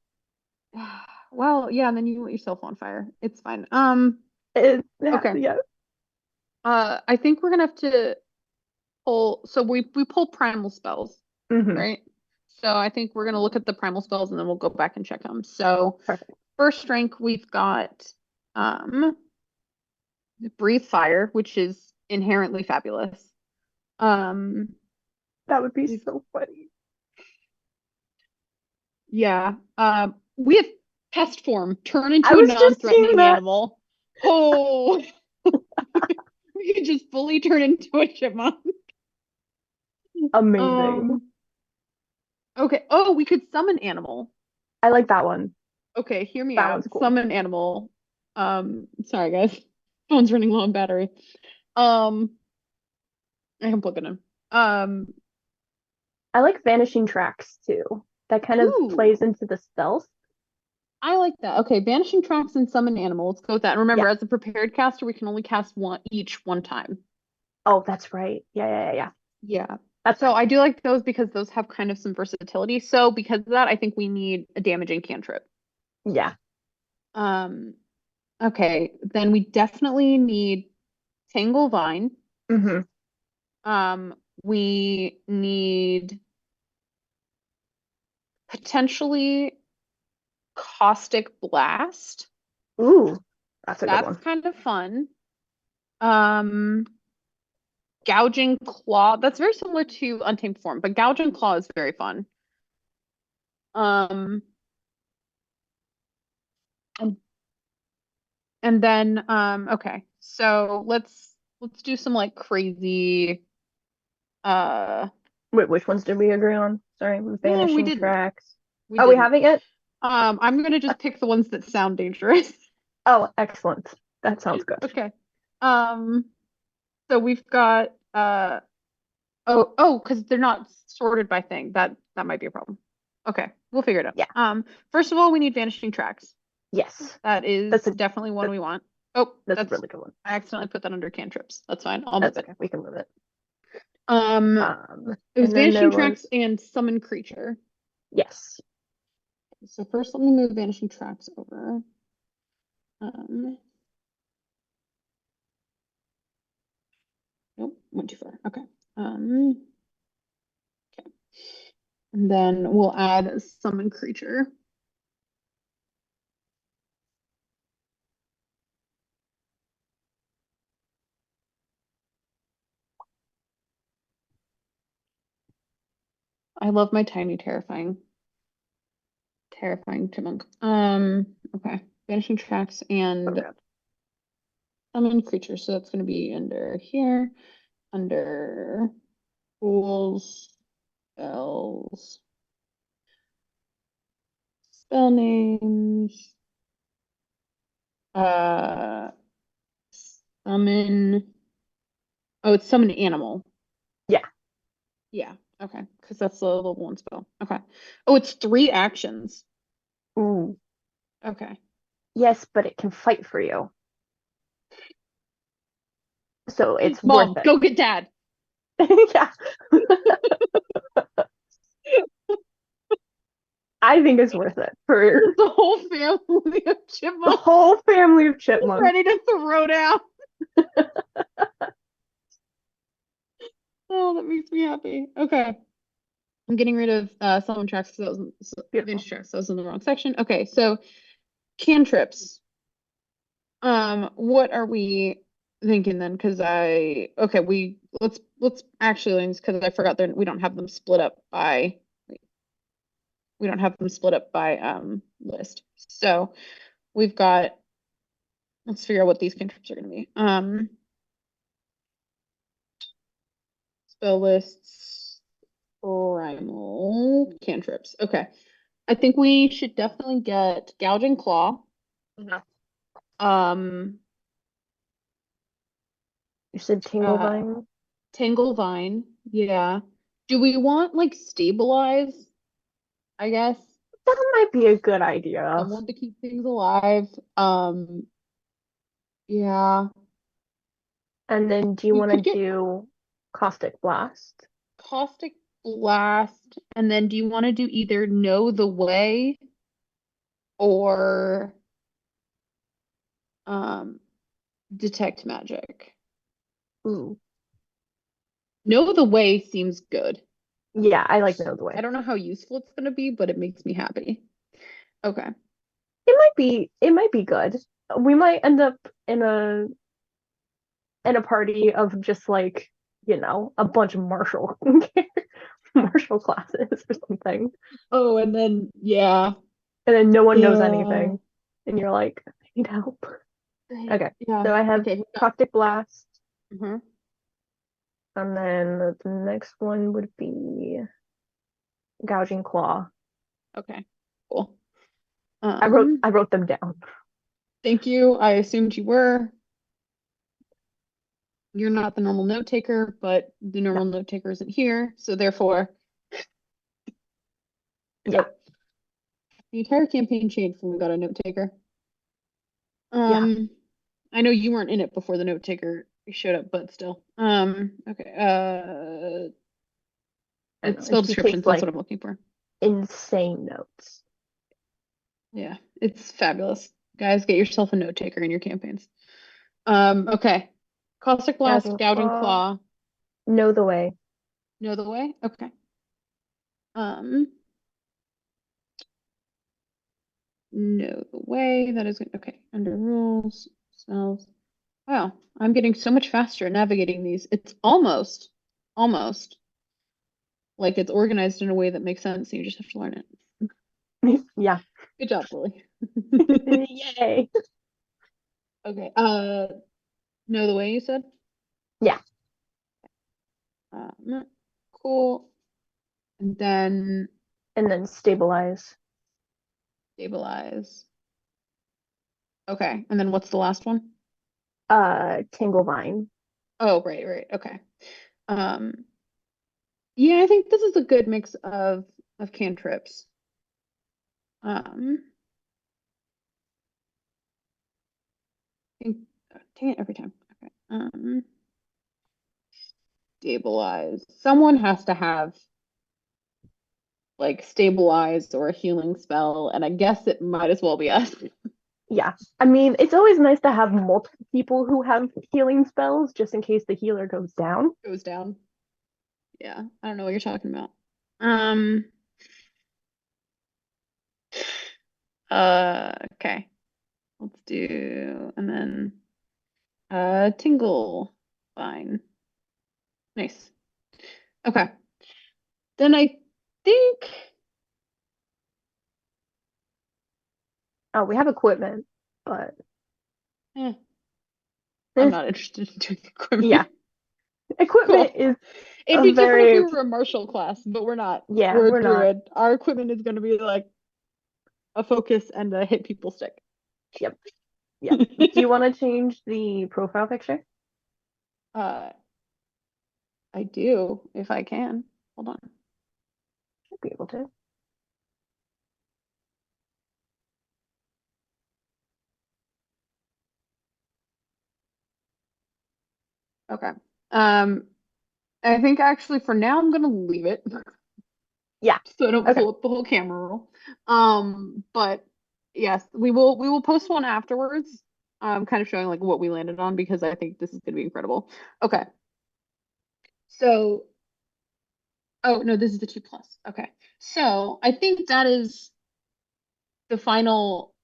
well, yeah, and then you let yourself on fire. It's fine. Okay. Yeah. I think we're gonna have to pull so we pulled primal spells, Hmm. right? So I think we're gonna look at the primal spells and then we'll go back and check them. So Perfect. first rank we've got um breathe fire, which is inherently fabulous. Um That would be we've so funny. yeah. We have pest form, turn I into a was just seeing non-threatening that. animal. Oh, we could just fully turn into a chipmunk. Amazing. Um, okay. Oh, we could summon animal. I like that one. Okay, hear me That one's out. cool. Summon animal. Sorry guys. Phone's running low on battery. Um, I can plug it in. Um, I like vanishing tracks too. That kind of ooh, plays into the stealth. I like that. Okay, banishing tracks and summon animal. Let's go with that. And remember, Yeah. as a prepared caster, we can only cast one each one time. Oh, that's right. Yeah. Yeah. That's So fine. I do like those because those have kind of some versatility. So because of that, I think we need a damaging cantrip. Yeah. Um, okay, then we definitely need Tangle Vine. Hmm. We need potentially Caustic Blast. Ooh, that's a good That's one. kind of fun. Um, Gouging Claw. That's very similar to Untamed Form, but Gouging Claw is very fun. Um, And then, okay, so let's do some like crazy, uh, Wait, which ones did we agree on? Sorry, no, we vanishing didn't. tracks. We Are we didn't. having it? I'm gonna just pick the ones that sound dangerous. Oh, excellent. That sounds good. Okay. Um, so we've got oh, because they're not sorted by thing. That might be a problem. Okay, we'll figure it out. Yeah. First of all, we need vanishing tracks. Yes. That is That's a definitely one that, we want. Oh, that's a really good one. I accidentally put that under cantrips. That's fine. I'll move That's it. okay. We can move it. Um, it was And then there vanishing tracks was and summon creature. yes. So first, let me move vanishing tracks over. Um, nope, went too far. Okay. Okay. And then we'll add summon creature. I love my tiny terrifying chipmunk. Okay. Vanishing tracks Oh and god. summon creature. So that's going to be under here, under rules, spells, spell names, uh, summon. Oh, it's summon animal. Yeah. Yeah. Okay. Because that's the level one spell. Okay. Oh, it's 3 actions. Ooh. Okay. Yes, but it can fight for you. So it's worth Mom, it. go get dad. Yeah. I think it's worth it for The whole family of the chipmunks whole family of chipmunks. ready to throw down. Oh, that makes me happy. Okay. I'm getting rid of summon tracks because that was Beautiful. vintage tracks. That was in the wrong section. Okay, so cantrips. What are we thinking then? Because okay, let's actually because I forgot that we don't have them split up by wait, we don't have them split up by list. So we've got let's figure out what these cantrips are going to be. Spell lists, primal cantrips. Okay. I think we should definitely get Gouging Claw. Mhm. Um, You said uh, Tinglevine? Tangle Vine. Yeah. Do we want like Stabilize? I guess That might be a good idea. someone to keep things alive. Yeah. And then do you We want to could get do Caustic Blast? Caustic Blast, and then do you want to do either Know the Way or um Detect Magic? Ooh. Know the Way seems good. Yeah, I like Know the I Way. don't know how useful it's going to be, but it makes me happy. Okay. It might be good. We might end up in a party of just like, a bunch of martial classes or something. Oh, and then yeah, And then no one knows yeah, anything. And you're like, I need help. Okay. yeah. So I have Okay. We got, Caustic Blast. mhm. And then the next one would be Gouging Claw. Okay. Cool. I wrote Um, I wrote them down. thank you. I assumed you were. You're not the normal note taker, but the No. normal note taker isn't here, so therefore, Yeah. nope. The entire campaign changed when we got a note taker. Yeah. Um, I know you weren't in it before the note taker showed up, but still. Okay. I It's know. And spell she takes descriptions. That's like what I'm looking for. insane notes. Yeah, it's fabulous. Guys, get yourself a note taker in your campaigns. Okay. Caustic Blast, Gouging Gouging Claw. Claw. Know the Way. Know the way? Okay. Um, know the way. That is good. Okay. Under rules, spells. Wow, I'm getting so much faster at navigating these. It's almost like it's organized in a way that makes sense, and you just have to learn it. Yeah. Good job, Lily. Yay. Okay. Know the way you said? Yeah, Um, cool. And then and then stabilize. stabilize. Okay. And then what's the last one? Tanglevine. Oh, right, right. Okay. Um, yeah, I think this is a good mix of cantrips. Um, I think, dang it, every time. Okay. Stabilize. Someone has to have like stabilize or a healing spell, and I guess it might as well be us. Yeah. I mean, it's always nice to have multiple people who have healing spells just in case the healer goes down. Goes down. Yeah, I don't know what you're talking about. Okay. Let's do, and then tingle. Fine. Nice. Okay. Then I think We have equipment, but eh, I'm eh, not interested in doing yeah, equipment. equipment Cool. is It'd a be different if we very, were a martial class, but we're not. yeah, We're a we're not. druid. Our equipment is going to be like a focus and a hit people stick. Yep, yep. Do you want to change the profile picture? uh, I do if I can. Hold on. Should be able to. Okay. Um, I think actually for now I'm gonna leave it Yeah. so I don't Okay. pull up the whole camera roll. But yes, we will post one afterwards, kind of showing like what we landed on because I think this is gonna be incredible. Okay. So, oh no, this is the 2+. Okay. So I think that is the final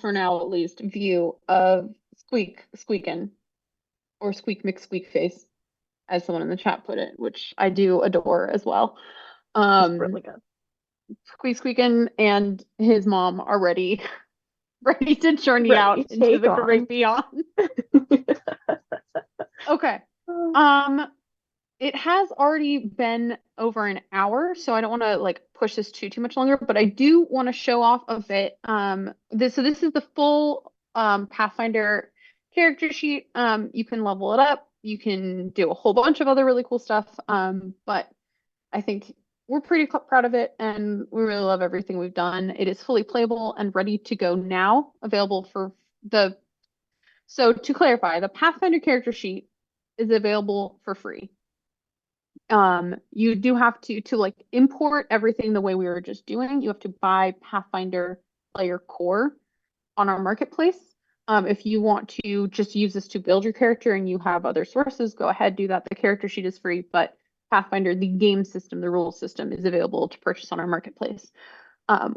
for now at least view of Squeakin' or Squeak McSqueak Face, as someone in the chat put it, which I do adore as well. It's really good. Squeakin' and his mom are ready, ready to journey out Ready, into take the great on. beyond. Okay. Um, it has already been over an hour, so I don't want to like push this too much longer, but I do want to show off a bit. This is the full Pathfinder character sheet. You can level it up. You can do a whole bunch of other really cool stuff. But I think we're pretty proud of it, and we really love everything we've done. It is fully playable and ready to go now, available for the. So to clarify, the Pathfinder character sheet is available for free. You do have to like import everything the way we were just doing. You have to buy Pathfinder player core on our marketplace. If you want to just use this to build your character and you have other sources, go ahead, do that. The character sheet is free, but Pathfinder, the game system, the rule system is available to purchase on our marketplace.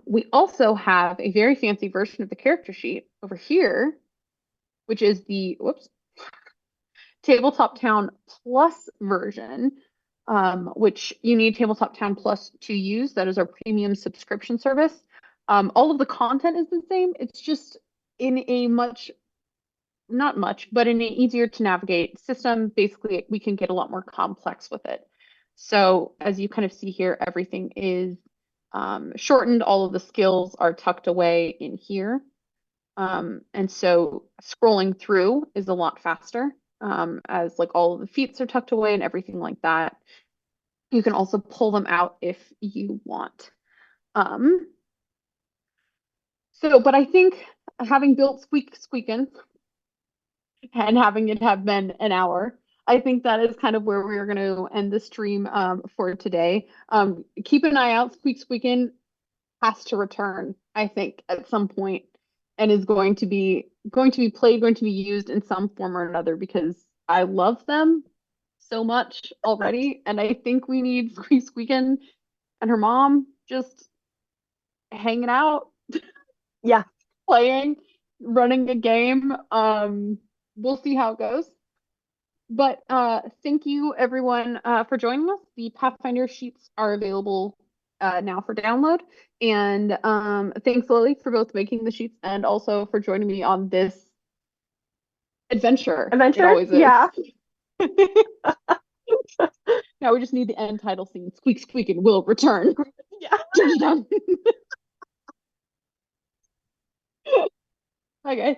We also have a very fancy version of the character sheet over here, which is the, whoops, Tabletop Town Plus version, which you need Tabletop Town Plus to use. That is our premium subscription service. All of the content is the same. It's just in a much, not much, but in an easier to navigate system. Basically, we can get a lot more complex with it. So as you kind of see here, everything is shortened. All of the skills are tucked away in here. And so scrolling through is a lot faster, as like all of the feats are tucked away and everything like that. You can also pull them out if you want. Um, but I think having built Squeakin' and having it have been an hour, I think that is kind of where we're going to end the stream for today. Keep an eye out. Squeakin' has to return, I think, at some point, and is going to be played, going to be used in some form or another because I love them so much already, and I think we need Squeakin' and her mom just hanging out, Yeah. playing, running a game. We'll see how it goes. But thank you everyone for joining us. The Pathfinder sheets are available now for download. And thanks Lily for both making the sheets and also for joining me on this Adventure. It Adventure? always is. Yeah. Now we just need the end title scene. Squeak, squeak, and we'll return. Yeah. Dun. Bye, guys.